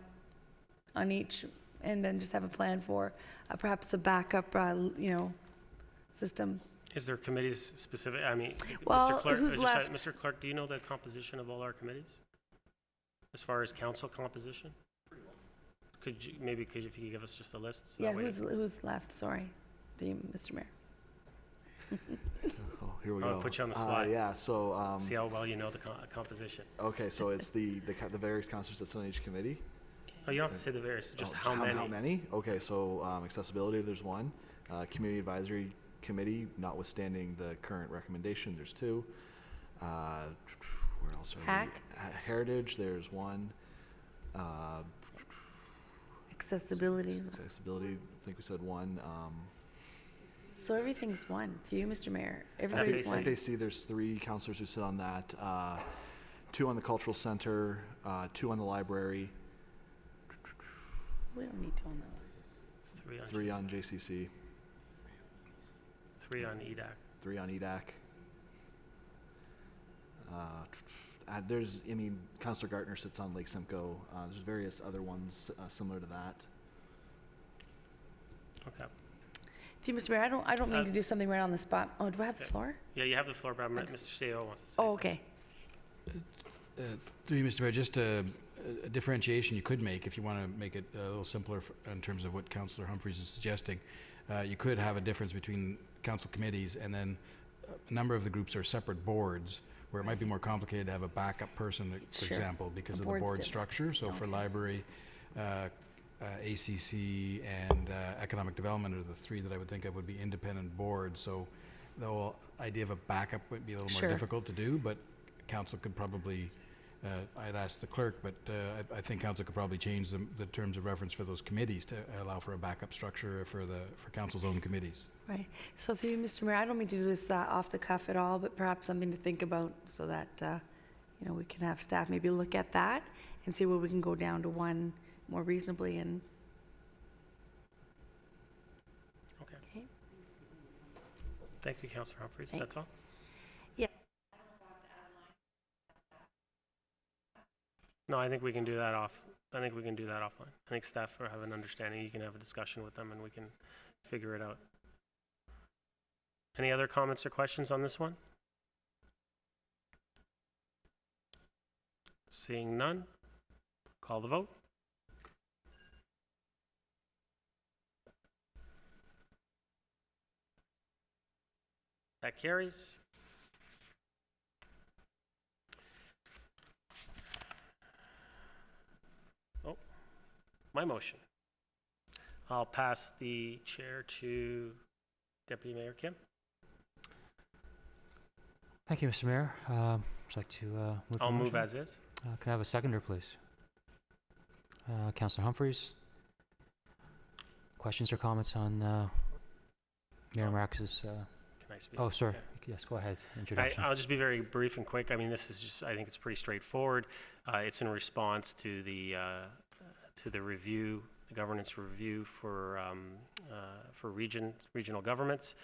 on each, and then just have a plan for perhaps a backup, system. Is there committees specific? Well, Mr. Clerk, who's left? Mr. Clerk, do you know the composition of all our committees? As far as council composition? If you could give us just a list? So Yeah, that way who's left? Sorry, Mr. Mayor. Oh, here we I'll go. put you on the spot. Yeah, so... See how well you know the composition. Okay, so it's the various councilors that sit on each committee. Oh, you don't have to say the various, just Oh, how many. How many? Okay, so accessibility, there's one. Community Advisory Committee, notwithstanding the current recommendation, there's two. Where else are Hack? we? Heritage, there's one. Accessibility. Accessibility, I think we said one. So everything's one. To you, Mr. Mayor. Everybody's one. FAC, there's three councilors who sit on that. Two on the Cultural Center, two on the library. We don't need two on that. Three on Three on JCC. 3 on EDAC. 3 on EDAC. Councillor Gartner sits on Lake Simcoe. There's various other ones similar to that. Okay. To you, Mr. Mayor, I don't mean to do something right on the spot. Oh, do I have the floor? Yeah, you have the floor, but Mr. Seo wants to say Oh, okay. Through you, Mr. Mayor, just to a differentiation you could make, if you want to make it a little simpler in terms of what Councillor Humphreys is suggesting. You could have a difference between council committees, and then a number of the groups are separate boards, where it might be more complicated to have a backup person, for Sure. example, because The of the board's board different. structure. So for library, ACC, and economic development are the three that I would think of would be independent boards. So the whole idea of a backup would be a little more Sure. difficult to do, but council could probably, I'd ask the clerk, but I think council could probably change the terms of reference for those committees to allow for a backup structure for council's own committees. Right. So through you, Mr. Mayor, I don't mean to do this off the cuff at all, but perhaps something to think about so that, we can have staff maybe look at that and see where we can go down to one more reasonably and. Okay. Thank you, Councillor Humphreys. That's Thanks. all? Yeah. No, I think we can do that offline. I think staff have an understanding. You can have a discussion with them and we can figure it out. Any other comments or questions on this one? Seeing none, call the vote. That carries. Oh, my motion. I'll pass the chair to Deputy Mayor Kim. Thank you, Mr. Mayor. Would you like to move the I'll move motion? as is. Can I have a seconder, please? Councillor Humphreys. Questions or comments on Mayor Marx's? Can I speak? Oh, sorry. Okay. Yes, go ahead. Introduction. I'll just be very brief and quick. I mean, this is just, I think it's pretty straightforward. It's in response to the review, the governance review for regional governments.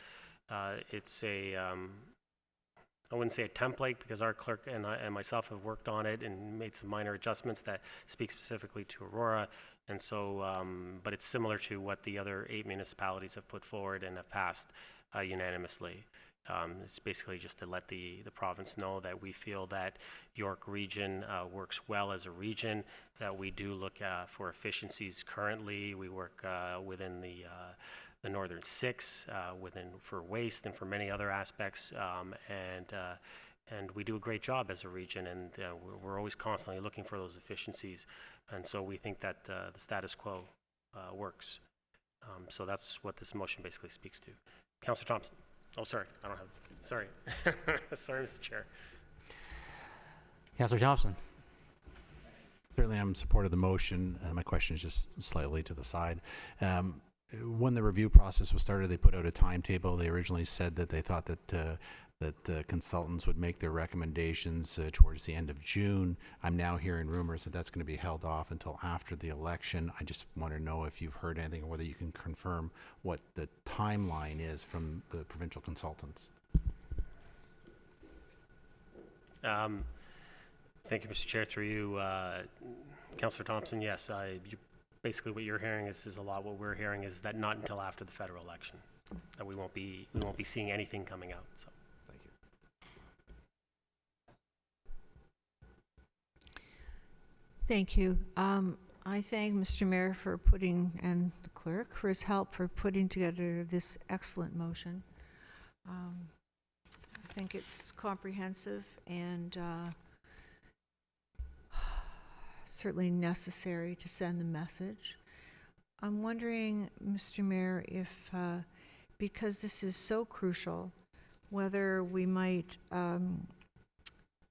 It's a, I wouldn't say a template, because our clerk and myself have worked on it and made some minor adjustments that speak specifically to Aurora. And so, but it's similar to what the other 8 municipalities have put forward and have passed unanimously. It's basically just to let the province know that we feel that York Region works well as a region, that we do look for efficiencies currently. We work within the Northern Six, for waste and for many other aspects, and we do a great job as a region, and we're always constantly looking for those efficiencies, and so we think that the status quo works. So that's what this motion basically speaks to. Councillor Thompson. Oh, sorry, I don't have, sorry. Sorry, Mr. Chair. Councillor Thompson. Certainly, I'm in support of the motion. My question is just slightly to the side. When the review process was started, they put out a timetable. They originally said that they thought that the consultants would make their recommendations towards the end of June. I'm now hearing rumors that that's going to be held off until after the election. I just want to know if you've heard anything, or whether you can confirm what the timeline is from the provincial consultants. Thank you, Mr. Chair. Through you, Councillor Thompson, yes, basically what you're hearing is a lot what we're hearing is that not until after the federal election, that we won't be seeing anything coming out. So. Thank you. Thank you. I thank Mr. Mayor for putting, and the clerk for his help for putting together this excellent motion. I think it's comprehensive and certainly necessary to send the message. I'm wondering, Mr. Mayor, if, because this is so crucial, whether we might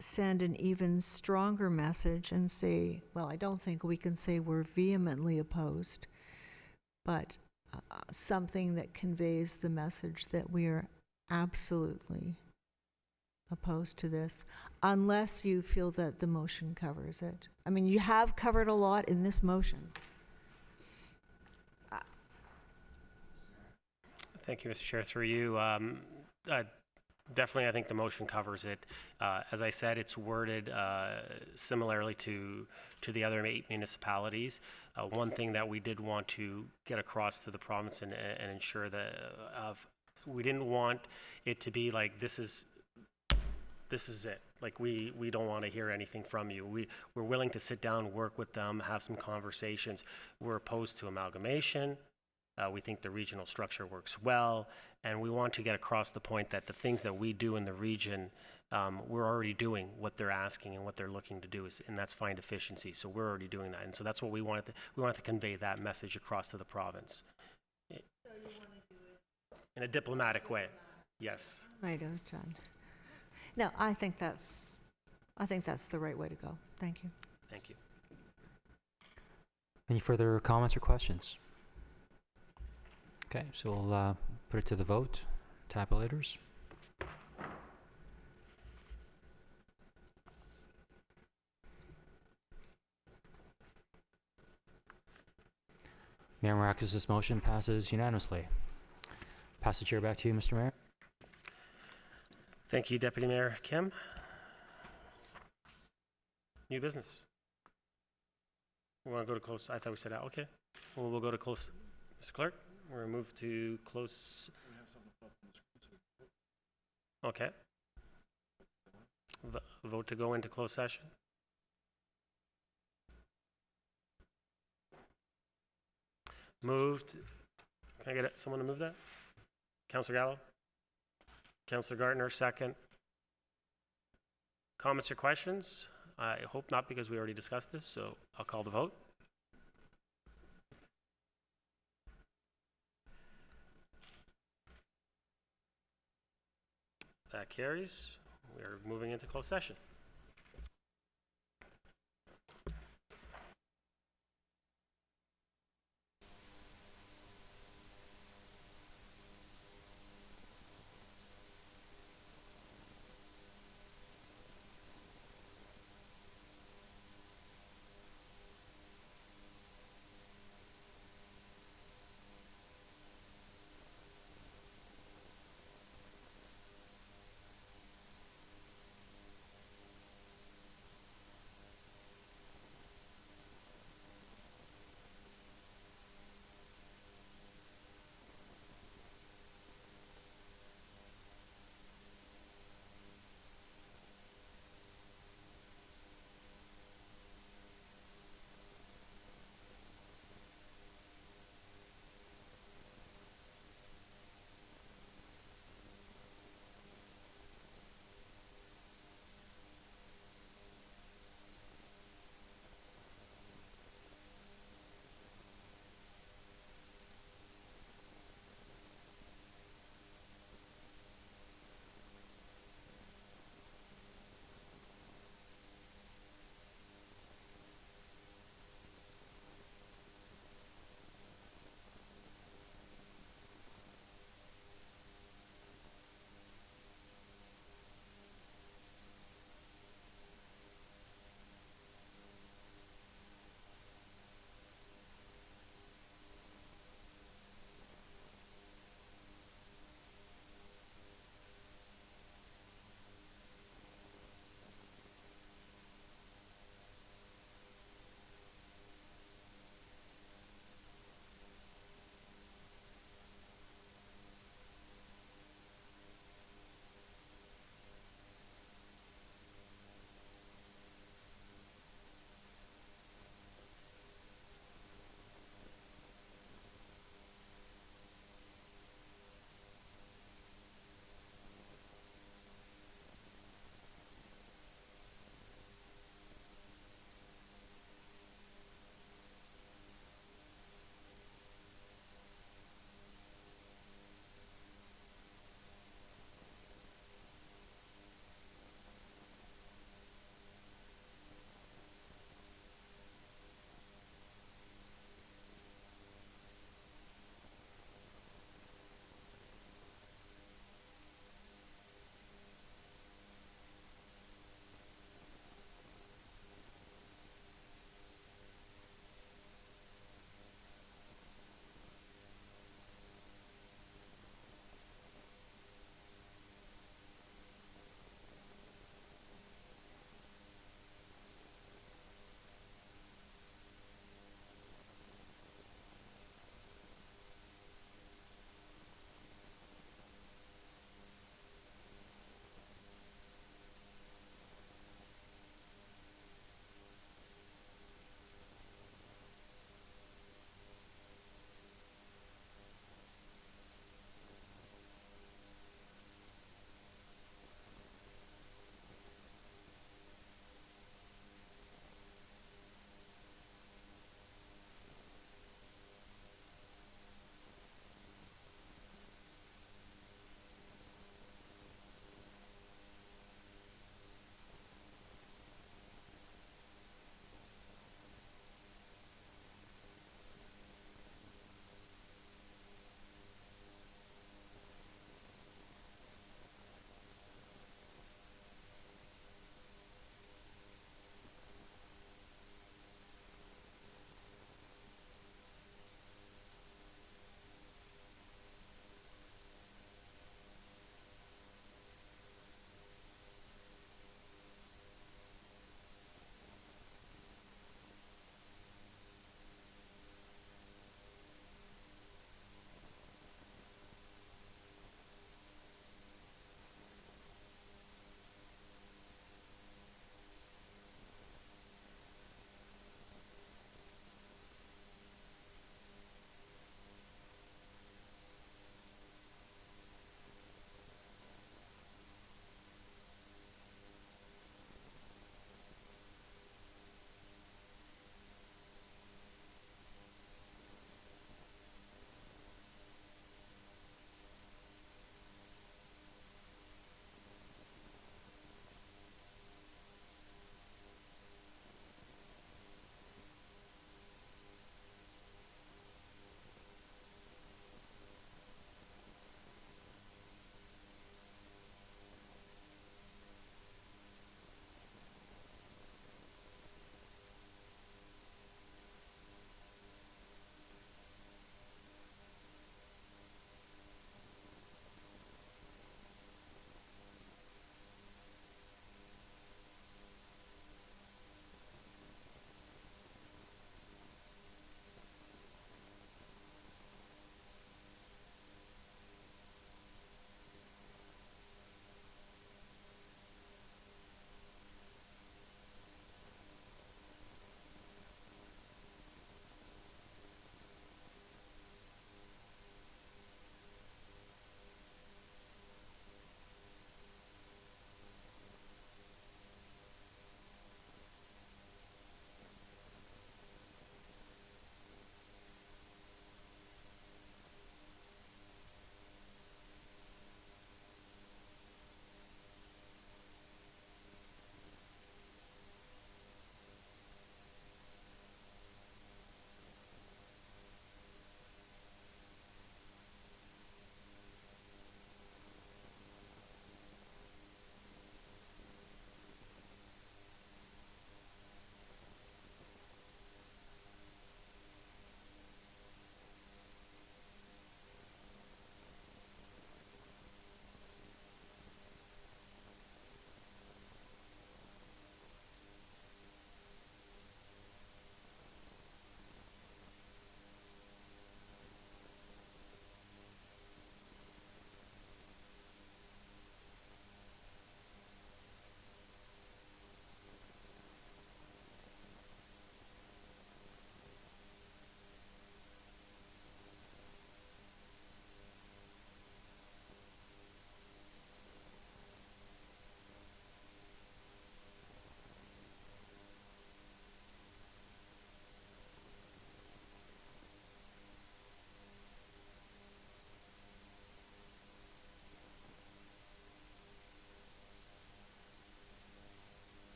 send an even stronger message and say, well, I don't think we can say we're vehemently opposed, but something that conveys the message that we are absolutely opposed to this, unless you feel that the motion covers it. I mean, you have covered a lot in this motion. Thank you, Mr. Chair. Through you, definitely I think the motion covers it. As I said, it's worded similarly to the other 8 municipalities. One thing that we did want to get across to the province and ensure that we didn't want it to be like this is this is it. Like, we don't want to hear anything from you. We're willing to sit down, work with them, have some conversations. We're opposed to amalgamation. We think the regional structure works well, and we want to get across the point that the things that we do in the region, we're already doing what they're asking and what they're looking to do, and that's find efficiency. So we're already doing that, and so that's what we wanted to convey that message across to the province. So you want to do it in a diplomatic way? Yes. I don't. No, I think that's the right way to go. Thank you. Thank you. Any further comments or questions? Okay, so we'll put it to the vote. Tabulators. Mayor Marakis' motion passes unanimously. Pass the chair back to you, Mr. Mayor. Thank you, Deputy Mayor Kim. New business. We want to go to close. I thought we said out. Okay. Well, we'll go to close. Mr. Clerk, we're going to move to close. Okay. Vote to go into closed session. Moved. Can I get someone to move that? Councillor Gallo? Councillor Gartner, second. Comments or questions? I hope not, because we already discussed this, so I'll call the vote. That carries. We are moving into closed session.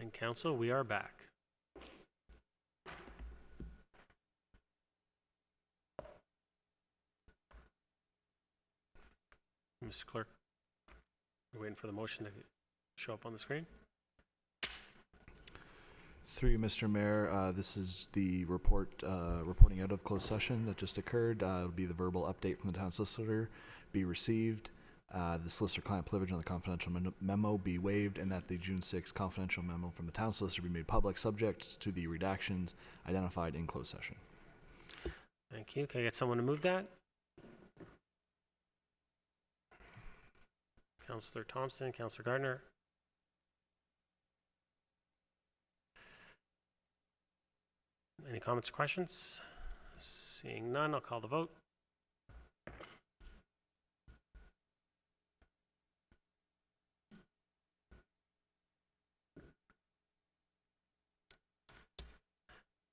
And council, we are back. Mr. Clerk, we're waiting for the motion to show up on the screen. Through you, Mr. Mayor, this is the reporting out of closed session that just occurred. It'll be the verbal update from the town solicitor be received. The solicitor-client privilege on the confidential memo be waived, and that the June 6th confidential memo from the town solicitor be made public, subject to the redactions identified in closed session. Thank you. Can I get someone to move that? Councillor Thompson, Councillor Gardner. Any comments or questions? Seeing none, I'll call the vote.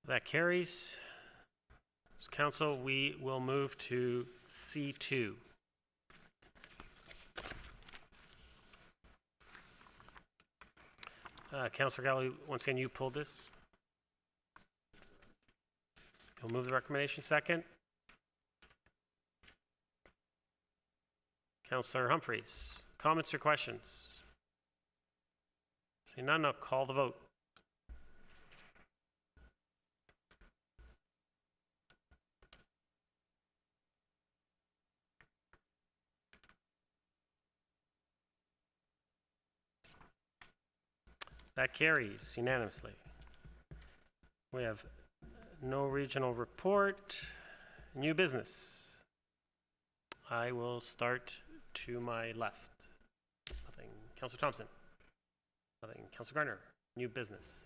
That carries. So council, we will move to C2. Councillor Galley, once again, you pulled this. You'll move the recommendation second. Councillor Humphreys, comments or questions? Seeing none, I'll call the vote. That carries unanimously. We have no regional report. New business. I will start to my left. Nothing. Councillor Thompson. Nothing. Councillor Gardner. New business.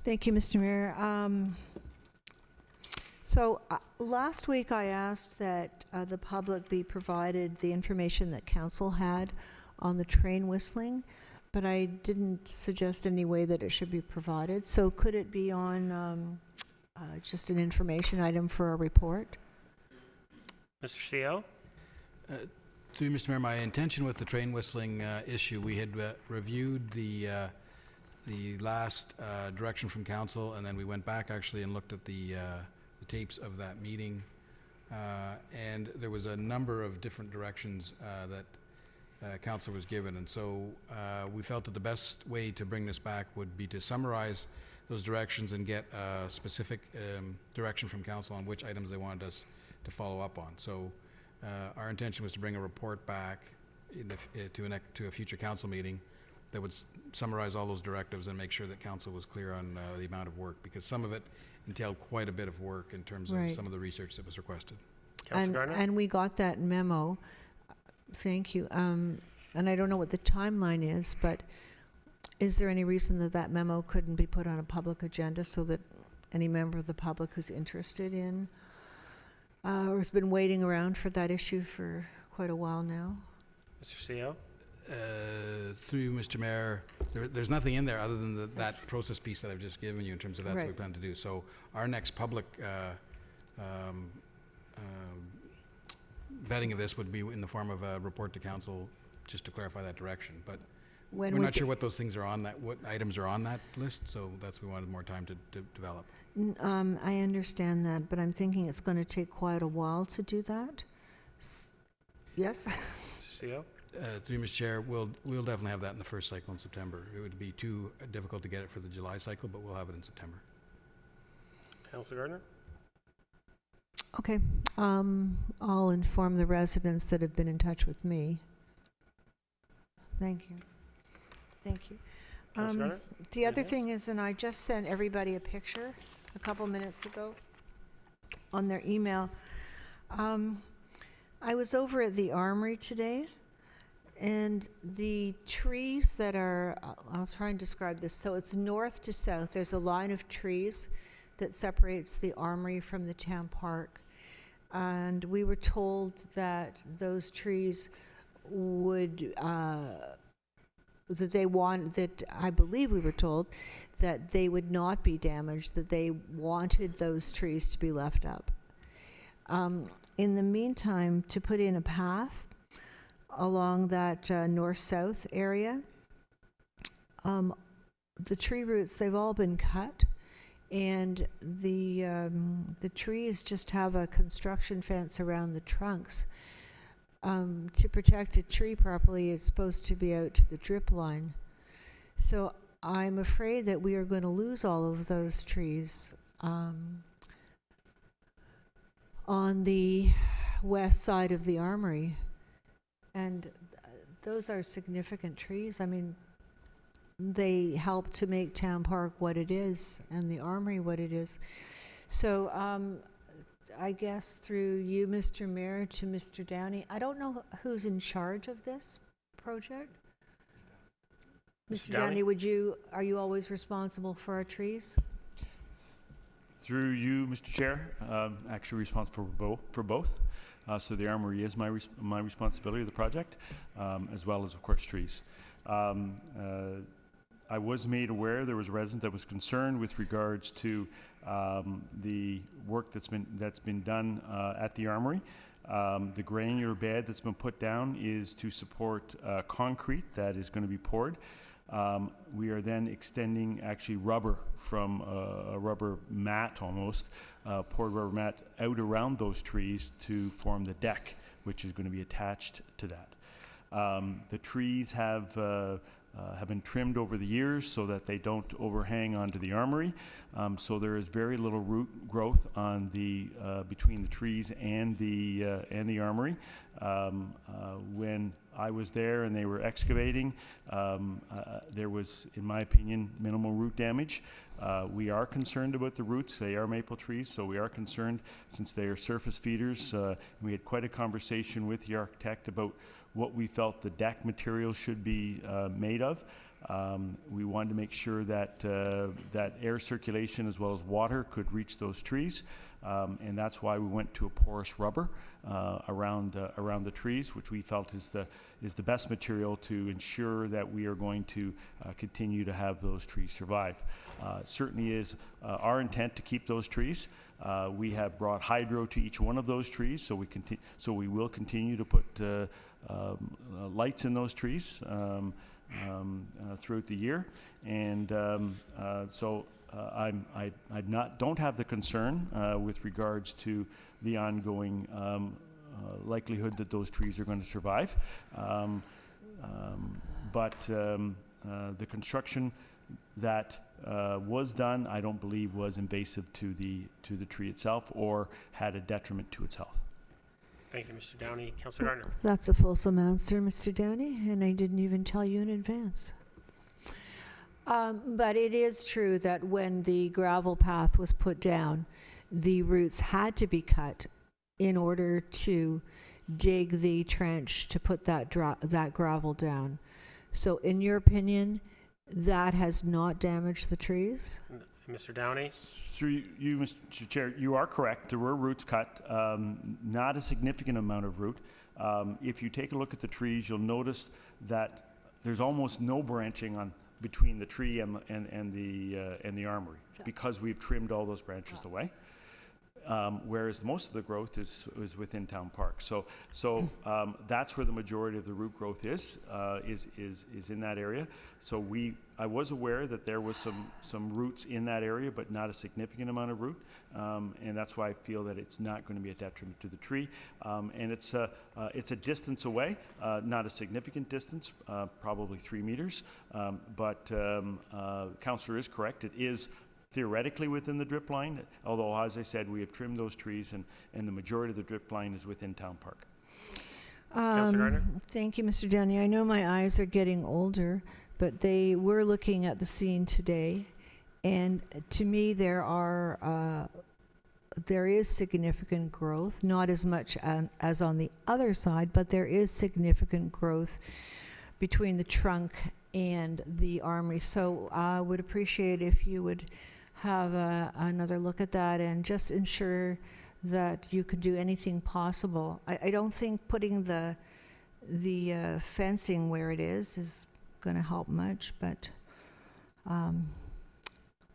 Thank you, Mr. Mayor. Last week I asked that the public be provided the information that council had on the train whistling, but I didn't suggest any way that it should be provided. So could it be on just an information item for a report? Mr. CO? Through you, Mr. Mayor, my intention with the train whistling issue, we had reviewed the last direction from council, and then we went back actually and looked at the tapes of that meeting, and there was a number of different directions that council was given, and so we felt that the best way to bring this back would be to summarize those directions and get a specific direction from council on which items they wanted us to follow up on. So our intention was to bring a report back to a future council meeting that would summarize all those directives and make sure that council was clear on the amount of work, because some of it entailed quite a bit of work in terms of some of the research that was requested. And we got that memo. Thank you. And I don't know what the timeline is, but is there any reason that that memo couldn't be put on a public agenda so that any member of the public who's interested in or has been waiting around for that issue for quite a while now? Mr. CO? Through you, Mr. Mayor, there's nothing in there other than that process piece that I've just given you in terms of that's what we plan to do. So our next public vetting of this would be in the form of a report to council just to clarify that direction. But we're not sure what those things are on that, what items are on that list, so that's we wanted more time to develop. I understand that, but I'm thinking it's going to take quite a while to do that. Yes? Mr. CO? Through you, Mr. Chair, we'll definitely have that in the first cycle in September. It would be too difficult to get it for the July cycle, but we'll have it in September. Councillor Gardner? Okay. I'll inform the residents that have been in touch with me. Thank you. Thank you. Councillor Gardner? The other thing is, and I just sent everybody a picture a couple minutes ago on their email. I was over at the Armory today, and the trees that are, I'll try and describe this. So it's north to south. There's a line of trees that separates the Armory from the town park. And we were told that those trees would, I believe we were told that they would not be damaged, that they wanted those trees to be left up. In the meantime, to put in a path along that north-south area, the tree roots, they've all been cut, and the trees just have a construction fence around the trunks. To protect a tree properly, it's supposed to be out to the drip line. So I'm afraid that we are going to lose all of those trees on the west side of the Armory. And those are significant trees. I mean, they help to make Town Park what it is and the Armory what it is. So I guess through you, Mr. Mayor, to Mr. Downey, I don't know who's in charge of this project. Mr. Downey, are you always responsible for our trees? Through you, Mr. Chair, actually responsible for both. So the Armory is my responsibility of the project, as well as, of course, trees. I was made aware there was a resident that was concerned with regards to the work that's been done at the Armory. The granular bed that's been put down is to support concrete that is going to be poured. We are then extending actually rubber from a rubber mat almost, poured rubber mat out around those trees to form the deck, which is going to be attached to that. The trees have been trimmed over the years so that they don't overhang onto the Armory. So there is very little root growth on the between the trees and the Armory. When I was there and they were excavating, there was, in my opinion, minimal root damage. We are concerned about the roots. They are maple trees, so we are concerned since they are surface feeders. We had quite a conversation with the architect about what we felt the deck material should be made of. We wanted to make sure that that air circulation as well as water could reach those trees, and that's why we went to a porous rubber around the trees, which we felt is the best material to ensure that we are going to continue to have those trees survive. Certainly is our intent to keep those trees. We have brought hydro to each one of those trees, so we will continue to put lights in those trees throughout the year, and don't have the concern with regards to the ongoing likelihood that those trees are going to survive, but the construction that was done, I don't believe was invasive to the tree itself or had a detriment to its health. Thank you, Mr. Downey. Councillor Gardner. That's a fulsome answer, Mr. Downey, and I didn't even tell you in advance. But it is true that when the gravel path was put down, the roots had to be cut in order to dig the trench to put that gravel down. So in your opinion, that has not damaged the trees? Mr. Downey. Through you, Mr. Chair, you are correct. There were roots cut, not a significant amount of root. If you take a look at the trees, you'll notice that there's almost no branching between the tree and the Armory because we've trimmed all those branches away. Whereas most of the growth is within Town Park. So that's where the majority of the root growth is in that area. So I was aware that there was some roots in that area, but not a significant amount of root, and that's why I feel that it's not going to be a detriment to the tree. And it's a distance away, not a significant distance, probably 3 meters. But Councillor is correct. It is theoretically within the drip line, although, as I said, we have trimmed those trees, and the majority of the drip line is within Town Park. Councillor Gardner. Thank you, Mr. Downey. I know my eyes are getting older, but they were looking at the scene today, and to me there is significant growth, not as much as on the other side, but there is significant growth between the trunk and the Armory. So I would appreciate if you would have another look at that and just ensure that you could do anything possible. I don't think putting the fencing where it is going to help much, but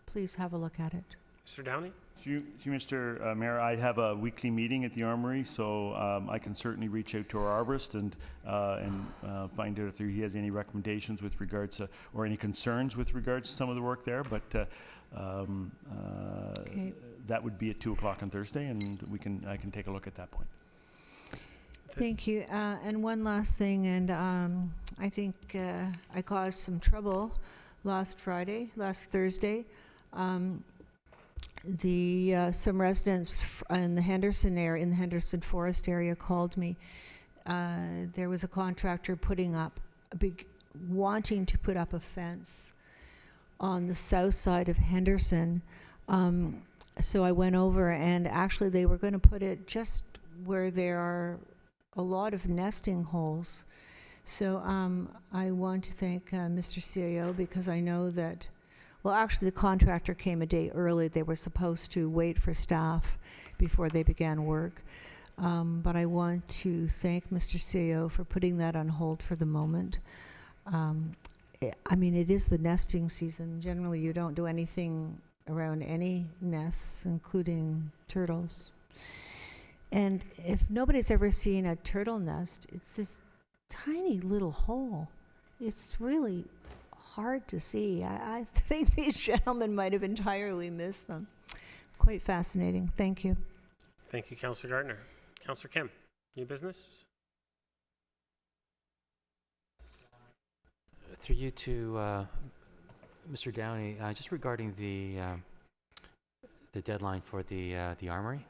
please have a look at it. Mr. Downey. Through you, Mr. Mayor, I have a weekly meeting at the Armory, so I can certainly reach out to our arborist and find out if he has any recommendations with regards to, or any concerns with regards to some of the work there. But Okay. that would be at 2 o'clock on Thursday, and I can take a look at that point. Thank you. And one last thing, and I think I caused some trouble last Thursday. Some residents in the Henderson area, in the Henderson Forest area, called me. There was a contractor wanting to put up a fence on the south side of Henderson. So I went over, and actually they were going to put it just where there are a lot of nesting holes. So I want to thank Mr. CEO, because I know that, well, actually the contractor came a day early. They were supposed to wait for staff before they began work. But I want to thank Mr. CEO for putting that on hold for the moment. I mean, it is the nesting season. Generally, you don't do anything around any nests, including turtles. And if nobody's ever seen a turtle nest, it's this tiny little hole. It's really hard to see. I think these gentlemen might have entirely missed them. Quite fascinating. Thank you. Thank you, Councillor Gardner. Councillor Kim, new business? Through you to Mr. Downey, just regarding the deadline for the Armory.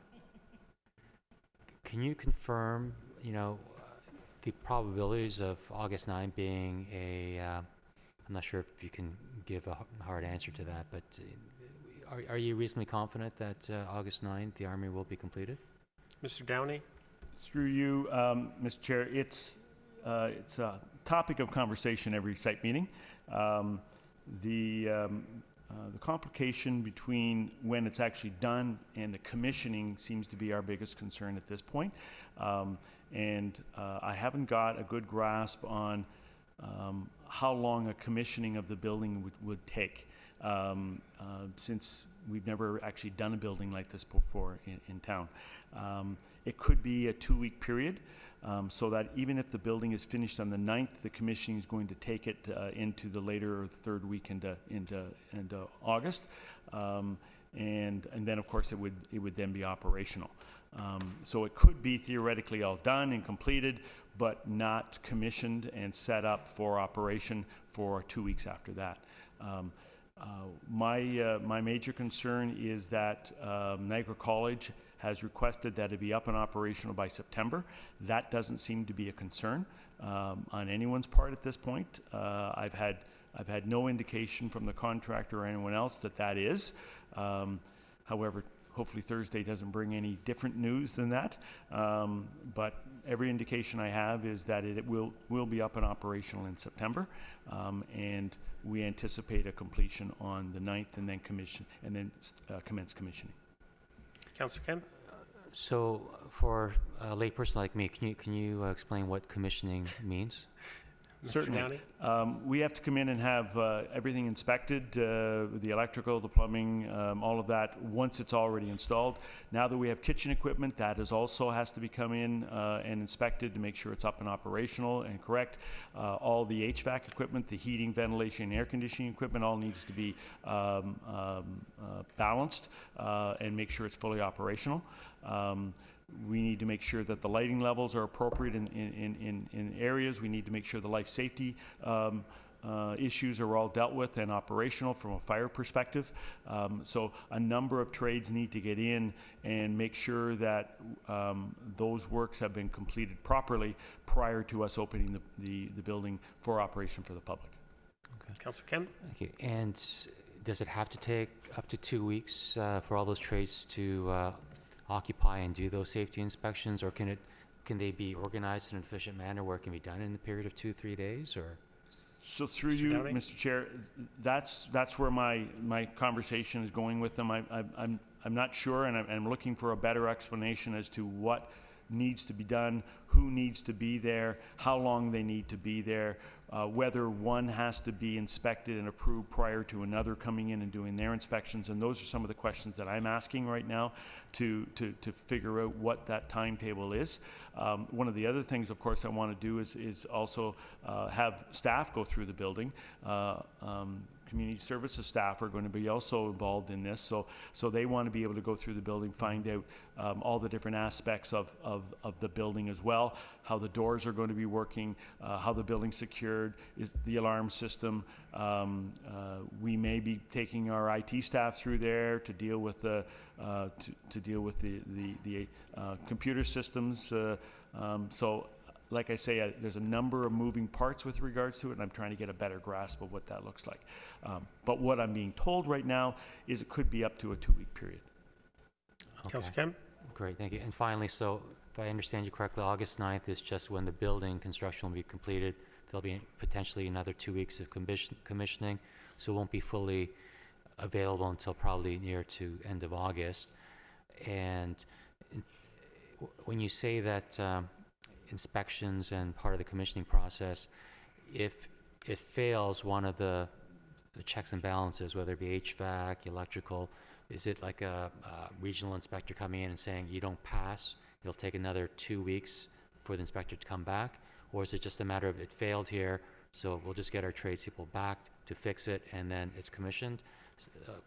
Can you confirm, the probabilities of August 9 being I'm not sure if you can give a hard answer to that, but are you reasonably confident that August 9th the Armory will be completed? Mr. Downey? Through you, Mr. Chair, it's a topic of conversation every site meeting. The complication between when it's actually done and the commissioning seems to be our biggest concern at this point. I haven't got a good grasp on how long a commissioning of the building would take, since we've never actually done a building like this before in town. It could be a 2-week period, so that even if the building is finished on the 9th, the commissioning is going to take it into the later or third week into August, and then of course it would then be operational. So it could be theoretically all done and completed, but not commissioned and set up for operation for 2 weeks after that. My major concern is that Niagara College has requested that it be up and operational by September. That doesn't seem to be a concern on anyone's part at this point. I've had no indication from the contractor or anyone else that is. However, hopefully Thursday doesn't bring any different news than that. But every indication I have is that it will be up and operational in September, and we anticipate a completion on the 9th, and then commence commissioning. Councillor Kim? So for a layperson like me, can you explain what commissioning means? Mr. Certainly. Downey? We have to come in and have everything inspected, the electrical, the plumbing, all of that, once it's already installed. Now that we have kitchen equipment, that also has to be come in and inspected to make sure it's up and operational and correct. All the HVAC equipment, the heating, ventilation, and air conditioning equipment all needs to be balanced and make sure it's fully operational. We need to make sure that the lighting levels are appropriate in areas. We need to make sure the life safety issues are all dealt with and operational from a fire perspective. So a number of trades need to get in and make sure that those works have been completed properly prior to us opening the building for operation for the public. Okay. Councillor Kim? Thank you. And does it have to take up to 2 weeks for all those trades to occupy and do those safety inspections, or can they be organized in an efficient manner where it can be done in a period of 2-3 days, or? So through Mr. you, Downey? Mr. Chair, that's where my conversation is going with them. I'm not sure, and I'm looking for a better explanation as to what needs to be done, who needs to be there, how long they need to be there, whether one has to be inspected and approved prior to another coming in and doing their inspections. And those are some of the questions that I'm asking right now to figure out what that timetable is. One of the other things, of course, I want to do is also have staff go through the building. Community services staff are going to be also involved in this, so they want to be able to go through the building, find out all the different aspects of the building as well, how the doors are going to be working, how the building's secured, is the alarm system. We may be taking our IT staff through there to deal with the computer systems. So, like I say, there's a number of moving parts with regards to it, and I'm trying to get a better grasp of what that looks like. But what I'm being told right now is it could be up to a 2-week period. Councillor Kemp? Great, thank you. And finally, so if I understand you correctly, August 9th is just when the building construction will be completed. There'll be potentially another 2 weeks of commissioning, so it won't be fully available until probably near to end of August. And when you say that inspections and part of the commissioning process, if it fails one of the checks and balances, whether it be HVAC, electrical, is it like a regional inspector coming in and saying you don't pass, it'll take another 2 weeks for the inspector to come back? Or is it just a matter of it failed here, so we'll just get our tradespeople back to fix it and then it's commissioned?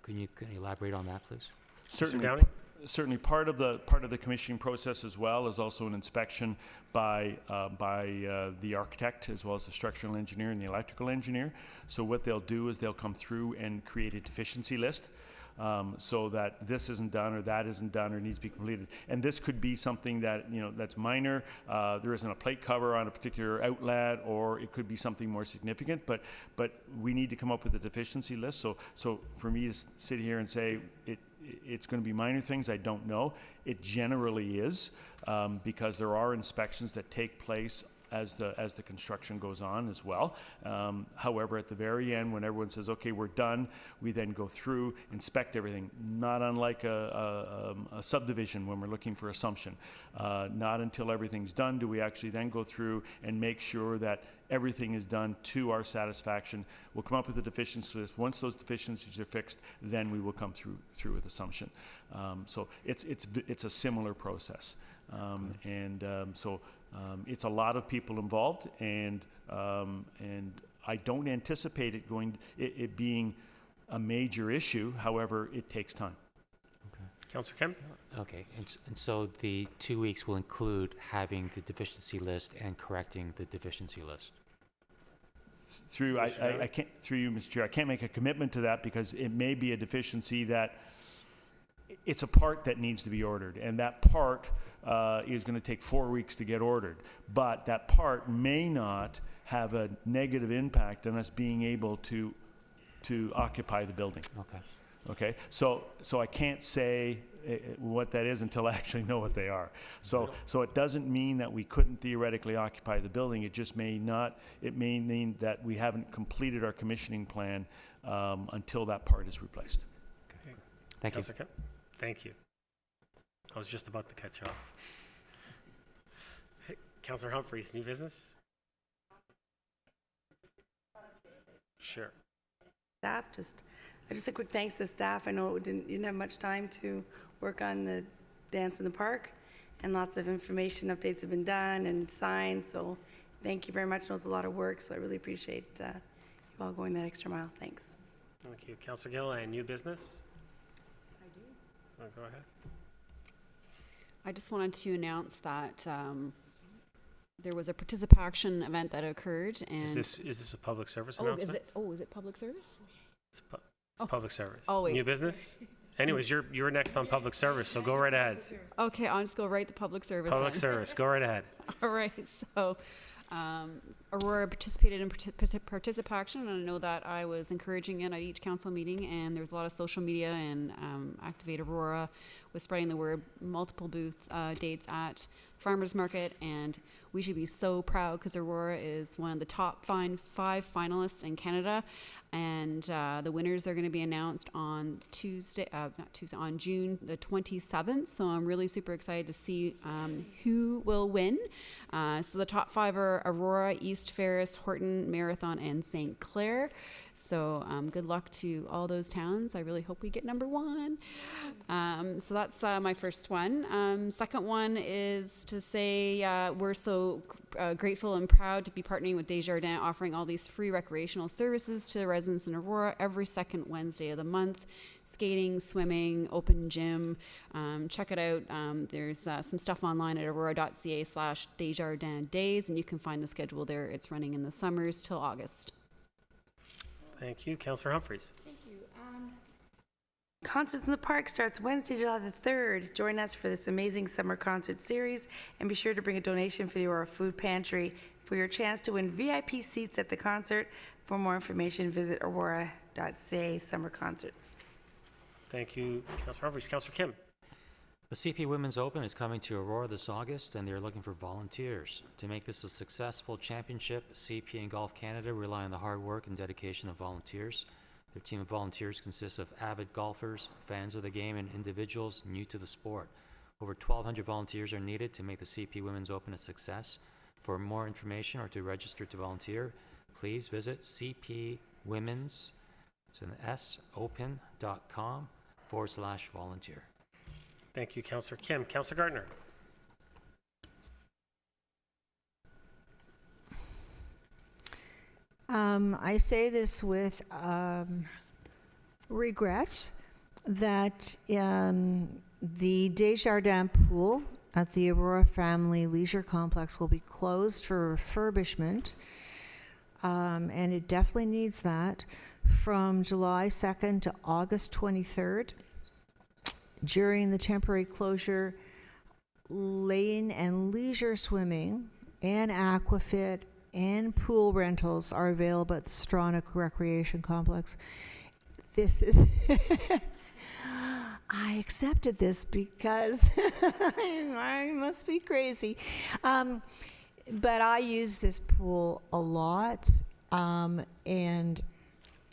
Can you elaborate on that, please? Certainly. Downey? Certainly, part of the commissioning process as well is also an inspection by the architect, as well as the structural engineer and the electrical engineer. So what they'll do is they'll come through and create a deficiency list, so that this isn't done or that isn't done or needs to be completed. And this could be something that, that's minor. There isn't a plate cover on a particular outlet, or it could be something more significant. But we need to come up with a deficiency list. So for me to sit here and say it's going to be minor things, I don't know. It generally is, because there are inspections that take place as the construction goes on as well. However, at the very end, when everyone says, okay, we're done, we then go through, inspect everything, not unlike a subdivision when we're looking for assumption. Not until everything's done do we actually then go through and make sure that everything is done to our satisfaction. We'll come up with a deficiency list. Once those deficiencies are fixed, then we will come through with assumption. So it's a similar process. It's a lot of people involved, and I don't anticipate it being a major issue. However, it takes time. Councillor Kemp? Okay, and so the 2 weeks will include having the deficiency list and correcting the deficiency list? I can't, through you, Mr. Chair, I can't make a commitment to that because it may be a deficiency that it's a part that needs to be ordered, and that part is going to take 4 weeks to get ordered. But that part may not have a negative impact on us being able to occupy the building. Okay. Okay, so I can't say what that is until I actually know what they are. So it doesn't mean that we couldn't theoretically occupy the building. It just may not. It may mean that we haven't completed our commissioning plan until that part is replaced. Okay. Thank you. Councillor Kemp? Thank you. I was just about to cut you off. Hey, Councillor Humphreys, new business? Sure. Staff, just a quick thanks to staff. I know you didn't have much time to work on the dance in the park, and lots of information updates have been done and signed, so thank you very much. I know it's a lot of work, so I really appreciate you all going that extra mile. Thanks. Thank you. Councillor Gilliland, new business? I do. Go ahead. I just wanted to announce that there was a participation event that occurred, and Is this a public service announcement? Is it public service? It's public service. Oh, wait. New business? Anyways, you're next on public service, so go right ahead. Okay, I'll just go right to public service. Public then. service, go right ahead. All right, so Aurora participated in participation, and I know that I was encouraging it at each council meeting, and there was a lot of social media, and Activate Aurora was spreading the word, multiple booth dates at Farmers Market, and we should be so proud because Aurora is one of the top 5 finalists in Canada, and the winners are going to be announced on on June the 27th. So I'm really super excited to see who will win. So the top 5 are Aurora, East Ferris, Horton, Marathon, and St. Clair. So good luck to all those towns. I really hope we get number 1. So that's my first one. Second one is to say we're so grateful and proud to be partnering with Desjardins, offering all these free recreational services to the residents in Aurora every second Wednesday of the month. Skating, swimming, open gym. Check it out. There's some stuff online at aurora.ca/Desjardins Days, and you can find the schedule there. It's running in the summers till August. Thank you. Councillor Humphreys. Thank you. Concerts in the Park starts Wednesday, July the 3rd. Join us for this amazing summer concert series, and be sure to bring a donation for the Aurora Food Pantry for your chance to win VIP seats at the concert. For more information, visit aurora.ca summer concerts. Thank you, Councillor Humphreys. Councillor Kim. The CP Women's Open is coming to Aurora this August, and they're looking for volunteers. To make this a successful championship, CP and Golf Canada rely on the hard work and dedication of volunteers. Their team of volunteers consists of avid golfers, fans of the game, and individuals new to the sport. Over 1,200 volunteers are needed to make the CP Women's Open a success. For more information or to register to volunteer, please visit cpwomens, it's an sopen.com/volunteer. Thank you, Councillor Kim. Councillor Gardner. I say this with regret that the Desjardins pool at the Aurora Family Leisure Complex will be closed for refurbishment, and it definitely needs that, from July 2nd to August 23rd. During the temporary closure, lane and leisure swimming and aquafit and pool rentals are available at the Stronach Recreation Complex. This is I accepted this because I must be crazy. But I use this pool a lot, and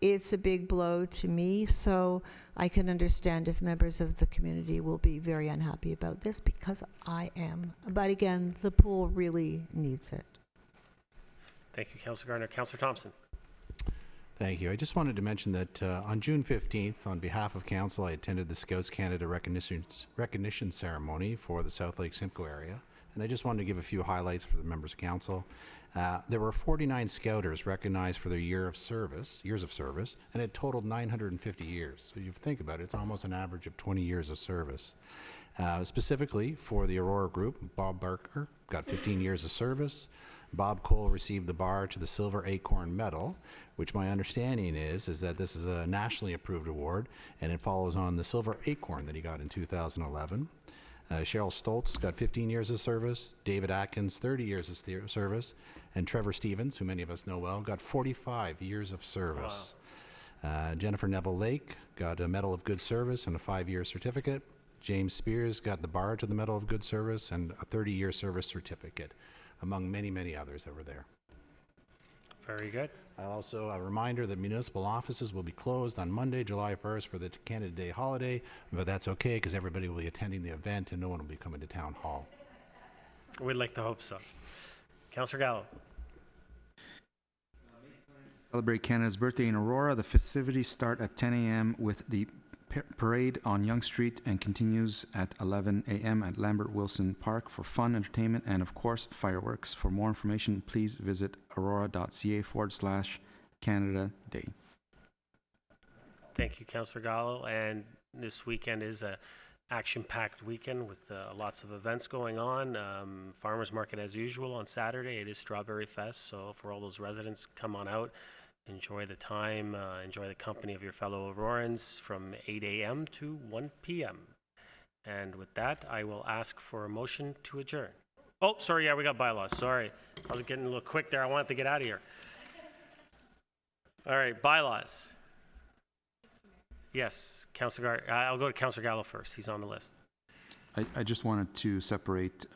it's a big blow to me, so I can understand if members of the community will be very unhappy about this, because I am. But again, the pool really needs it. Thank you, Councillor Gardner. Councillor Thompson. Thank you. I just wanted to mention that on June 15th, on behalf of Council, I attended the Scouts Canada recognition ceremony for the South Lake Simcoe area, and I just wanted to give a few highlights for the members of Council. There were 49 Scouters recognized for their years of service, and it totaled 950 years. So you think about it, it's almost an average of 20 years of service. Specifically for the Aurora Group, Bob Barker got 15 years of service. Bob Cole received the bar to the Silver Acorn Medal, which my understanding is that this is a nationally approved award, and it follows on the Silver Acorn that he got in 2011. Cheryl Stoltz got 15 years of service, David Atkins 30 years of service, and Trevor Stevens, who many of us know well, got 45 years of service. Wow. Jennifer Neville Lake got a Medal of Good Service and a 5-year certificate. James Spears got the bar to the Medal of Good Service and a 30-year service certificate, among many, many others that were there. Very good. Also, a reminder that municipal offices will be closed on Monday, July 1st for the Canada Day holiday, but that's okay because everybody will be attending the event and no one will be coming to Town Hall. We'd like to hope so. Councillor Gallo. Celebrate Canada's birthday in Aurora. The festivities start at 10 a.m. with the parade on Yonge Street and continues at 11 a.m. at Lambert Wilson Park for fun, entertainment, and of course, fireworks. For more information, please visit aurora.ca/Canada Day. Thank you, Councillor Gallo. And this weekend is a action-packed weekend with lots of events going on. Farmers Market as usual on Saturday. It is Strawberry Fest, so for all those residents, come on out. Enjoy the time, enjoy the company of your fellow Aurorans from 8 a.m. to 1 p.m. And with that, I will ask for a motion to adjourn. Oh, sorry, yeah, we got bylaws, sorry. I was getting a little quick there. I wanted to get out of here. All right, bylaws. Yes, Councilor I'll go to Councilor Gallo first. He's on the list. I just wanted to separate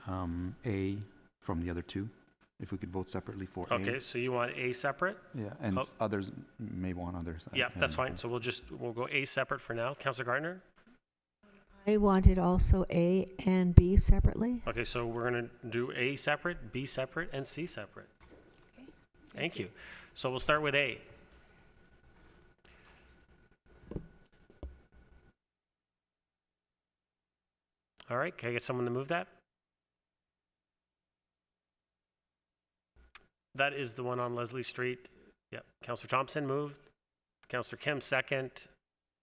A from the other two, if we could vote separately for A. Okay, so you want A separate? Yeah, and Oh. others may want others. Yeah, that's fine. So we'll go A separate for now. Councilor Gardner? I wanted also A and B separately. Okay, so we're going to do A separate, B separate, and C separate. Thank you. So we'll start with A. All right, can I get someone to move that? That is the one on Leslie Street. Yep. Councilor Thompson moved. Councilor Kim second.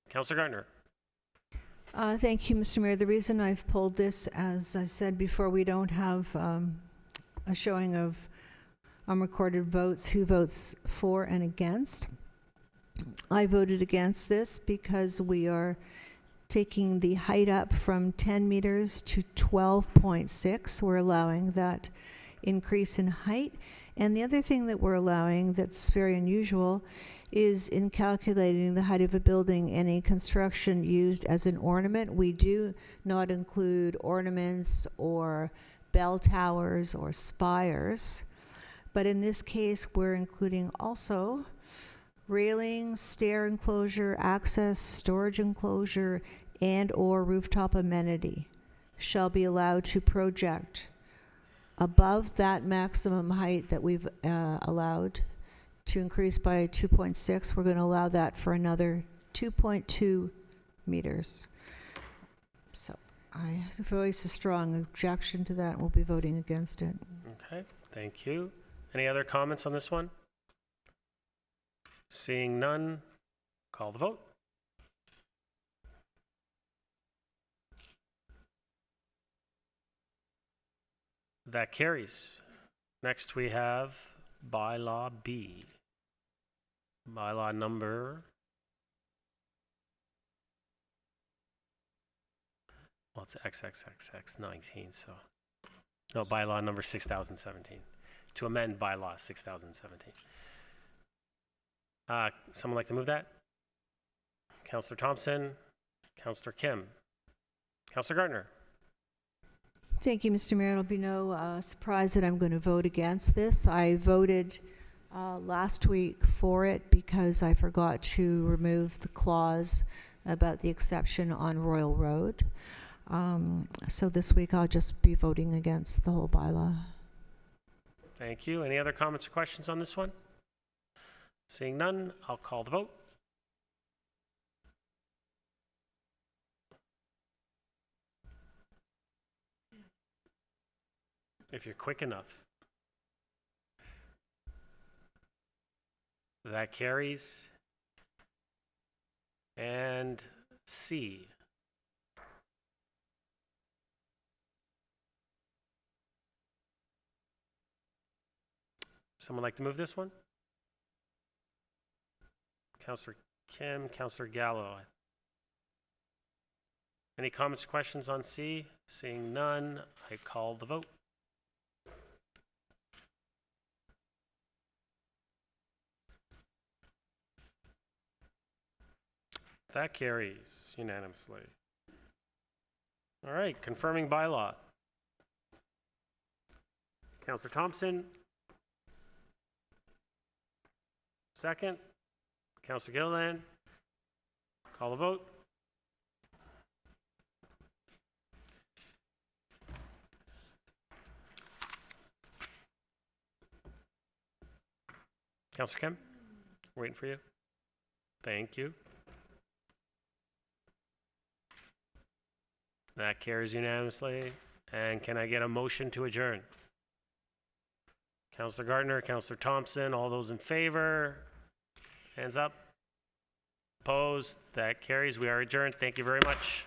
Councilor Gardner. Thank you, Mr. Mayor. The reason I've pulled this, as I said before, we don't have a showing of unrecorded votes, who votes for and against. I voted against this because we are taking the height up from 10 meters to 12.6. We're allowing that increase in height. And the other thing that we're allowing that's very unusual is in calculating the height of a building, any construction used as an ornament. We do not include ornaments or bell towers or spires. But in this case, we're including also railing, stair enclosure, access, storage enclosure, and or rooftop amenity shall be allowed to project above that maximum height that we've allowed to increase by 2.6. We're going to allow that for another 2.2 meters. So I voice a strong objection to that, and we'll be voting against it. Okay, thank you. Any other comments on this one? Seeing none, call the vote. That carries. Next we have bylaw B. Bylaw number, well, it's XXXX19, so, no, bylaw number 6017, to amend bylaw 6017. Someone like to move that? Councilor Thompson, Councilor Kim, Councilor Gardner. Thank you, Mr. Mayor. It'll be no surprise that I'm going to vote against this. I voted last week for it because I forgot to remove the clause about the exception on Royal Road. So this week I'll just be voting against the whole bylaw. Thank you. Any other comments or questions on this one? Seeing none, I'll call the vote. If you're quick enough. That carries. And C. Someone like to move this one? Councilor Kim, Councilor Gallo. Any comments or questions on C? Seeing none, I call the vote. That carries unanimously. All right, confirming bylaw. Councilor Thompson. Second. Councilor Gilliland. Call the vote. Councilor Kim, waiting for you. Thank you. That carries unanimously. And can I get a motion to adjourn? Councilor Gardner, Councilor Thompson, all those in favor? Hands up. Opposed? That carries. We are adjourned. Thank you very much.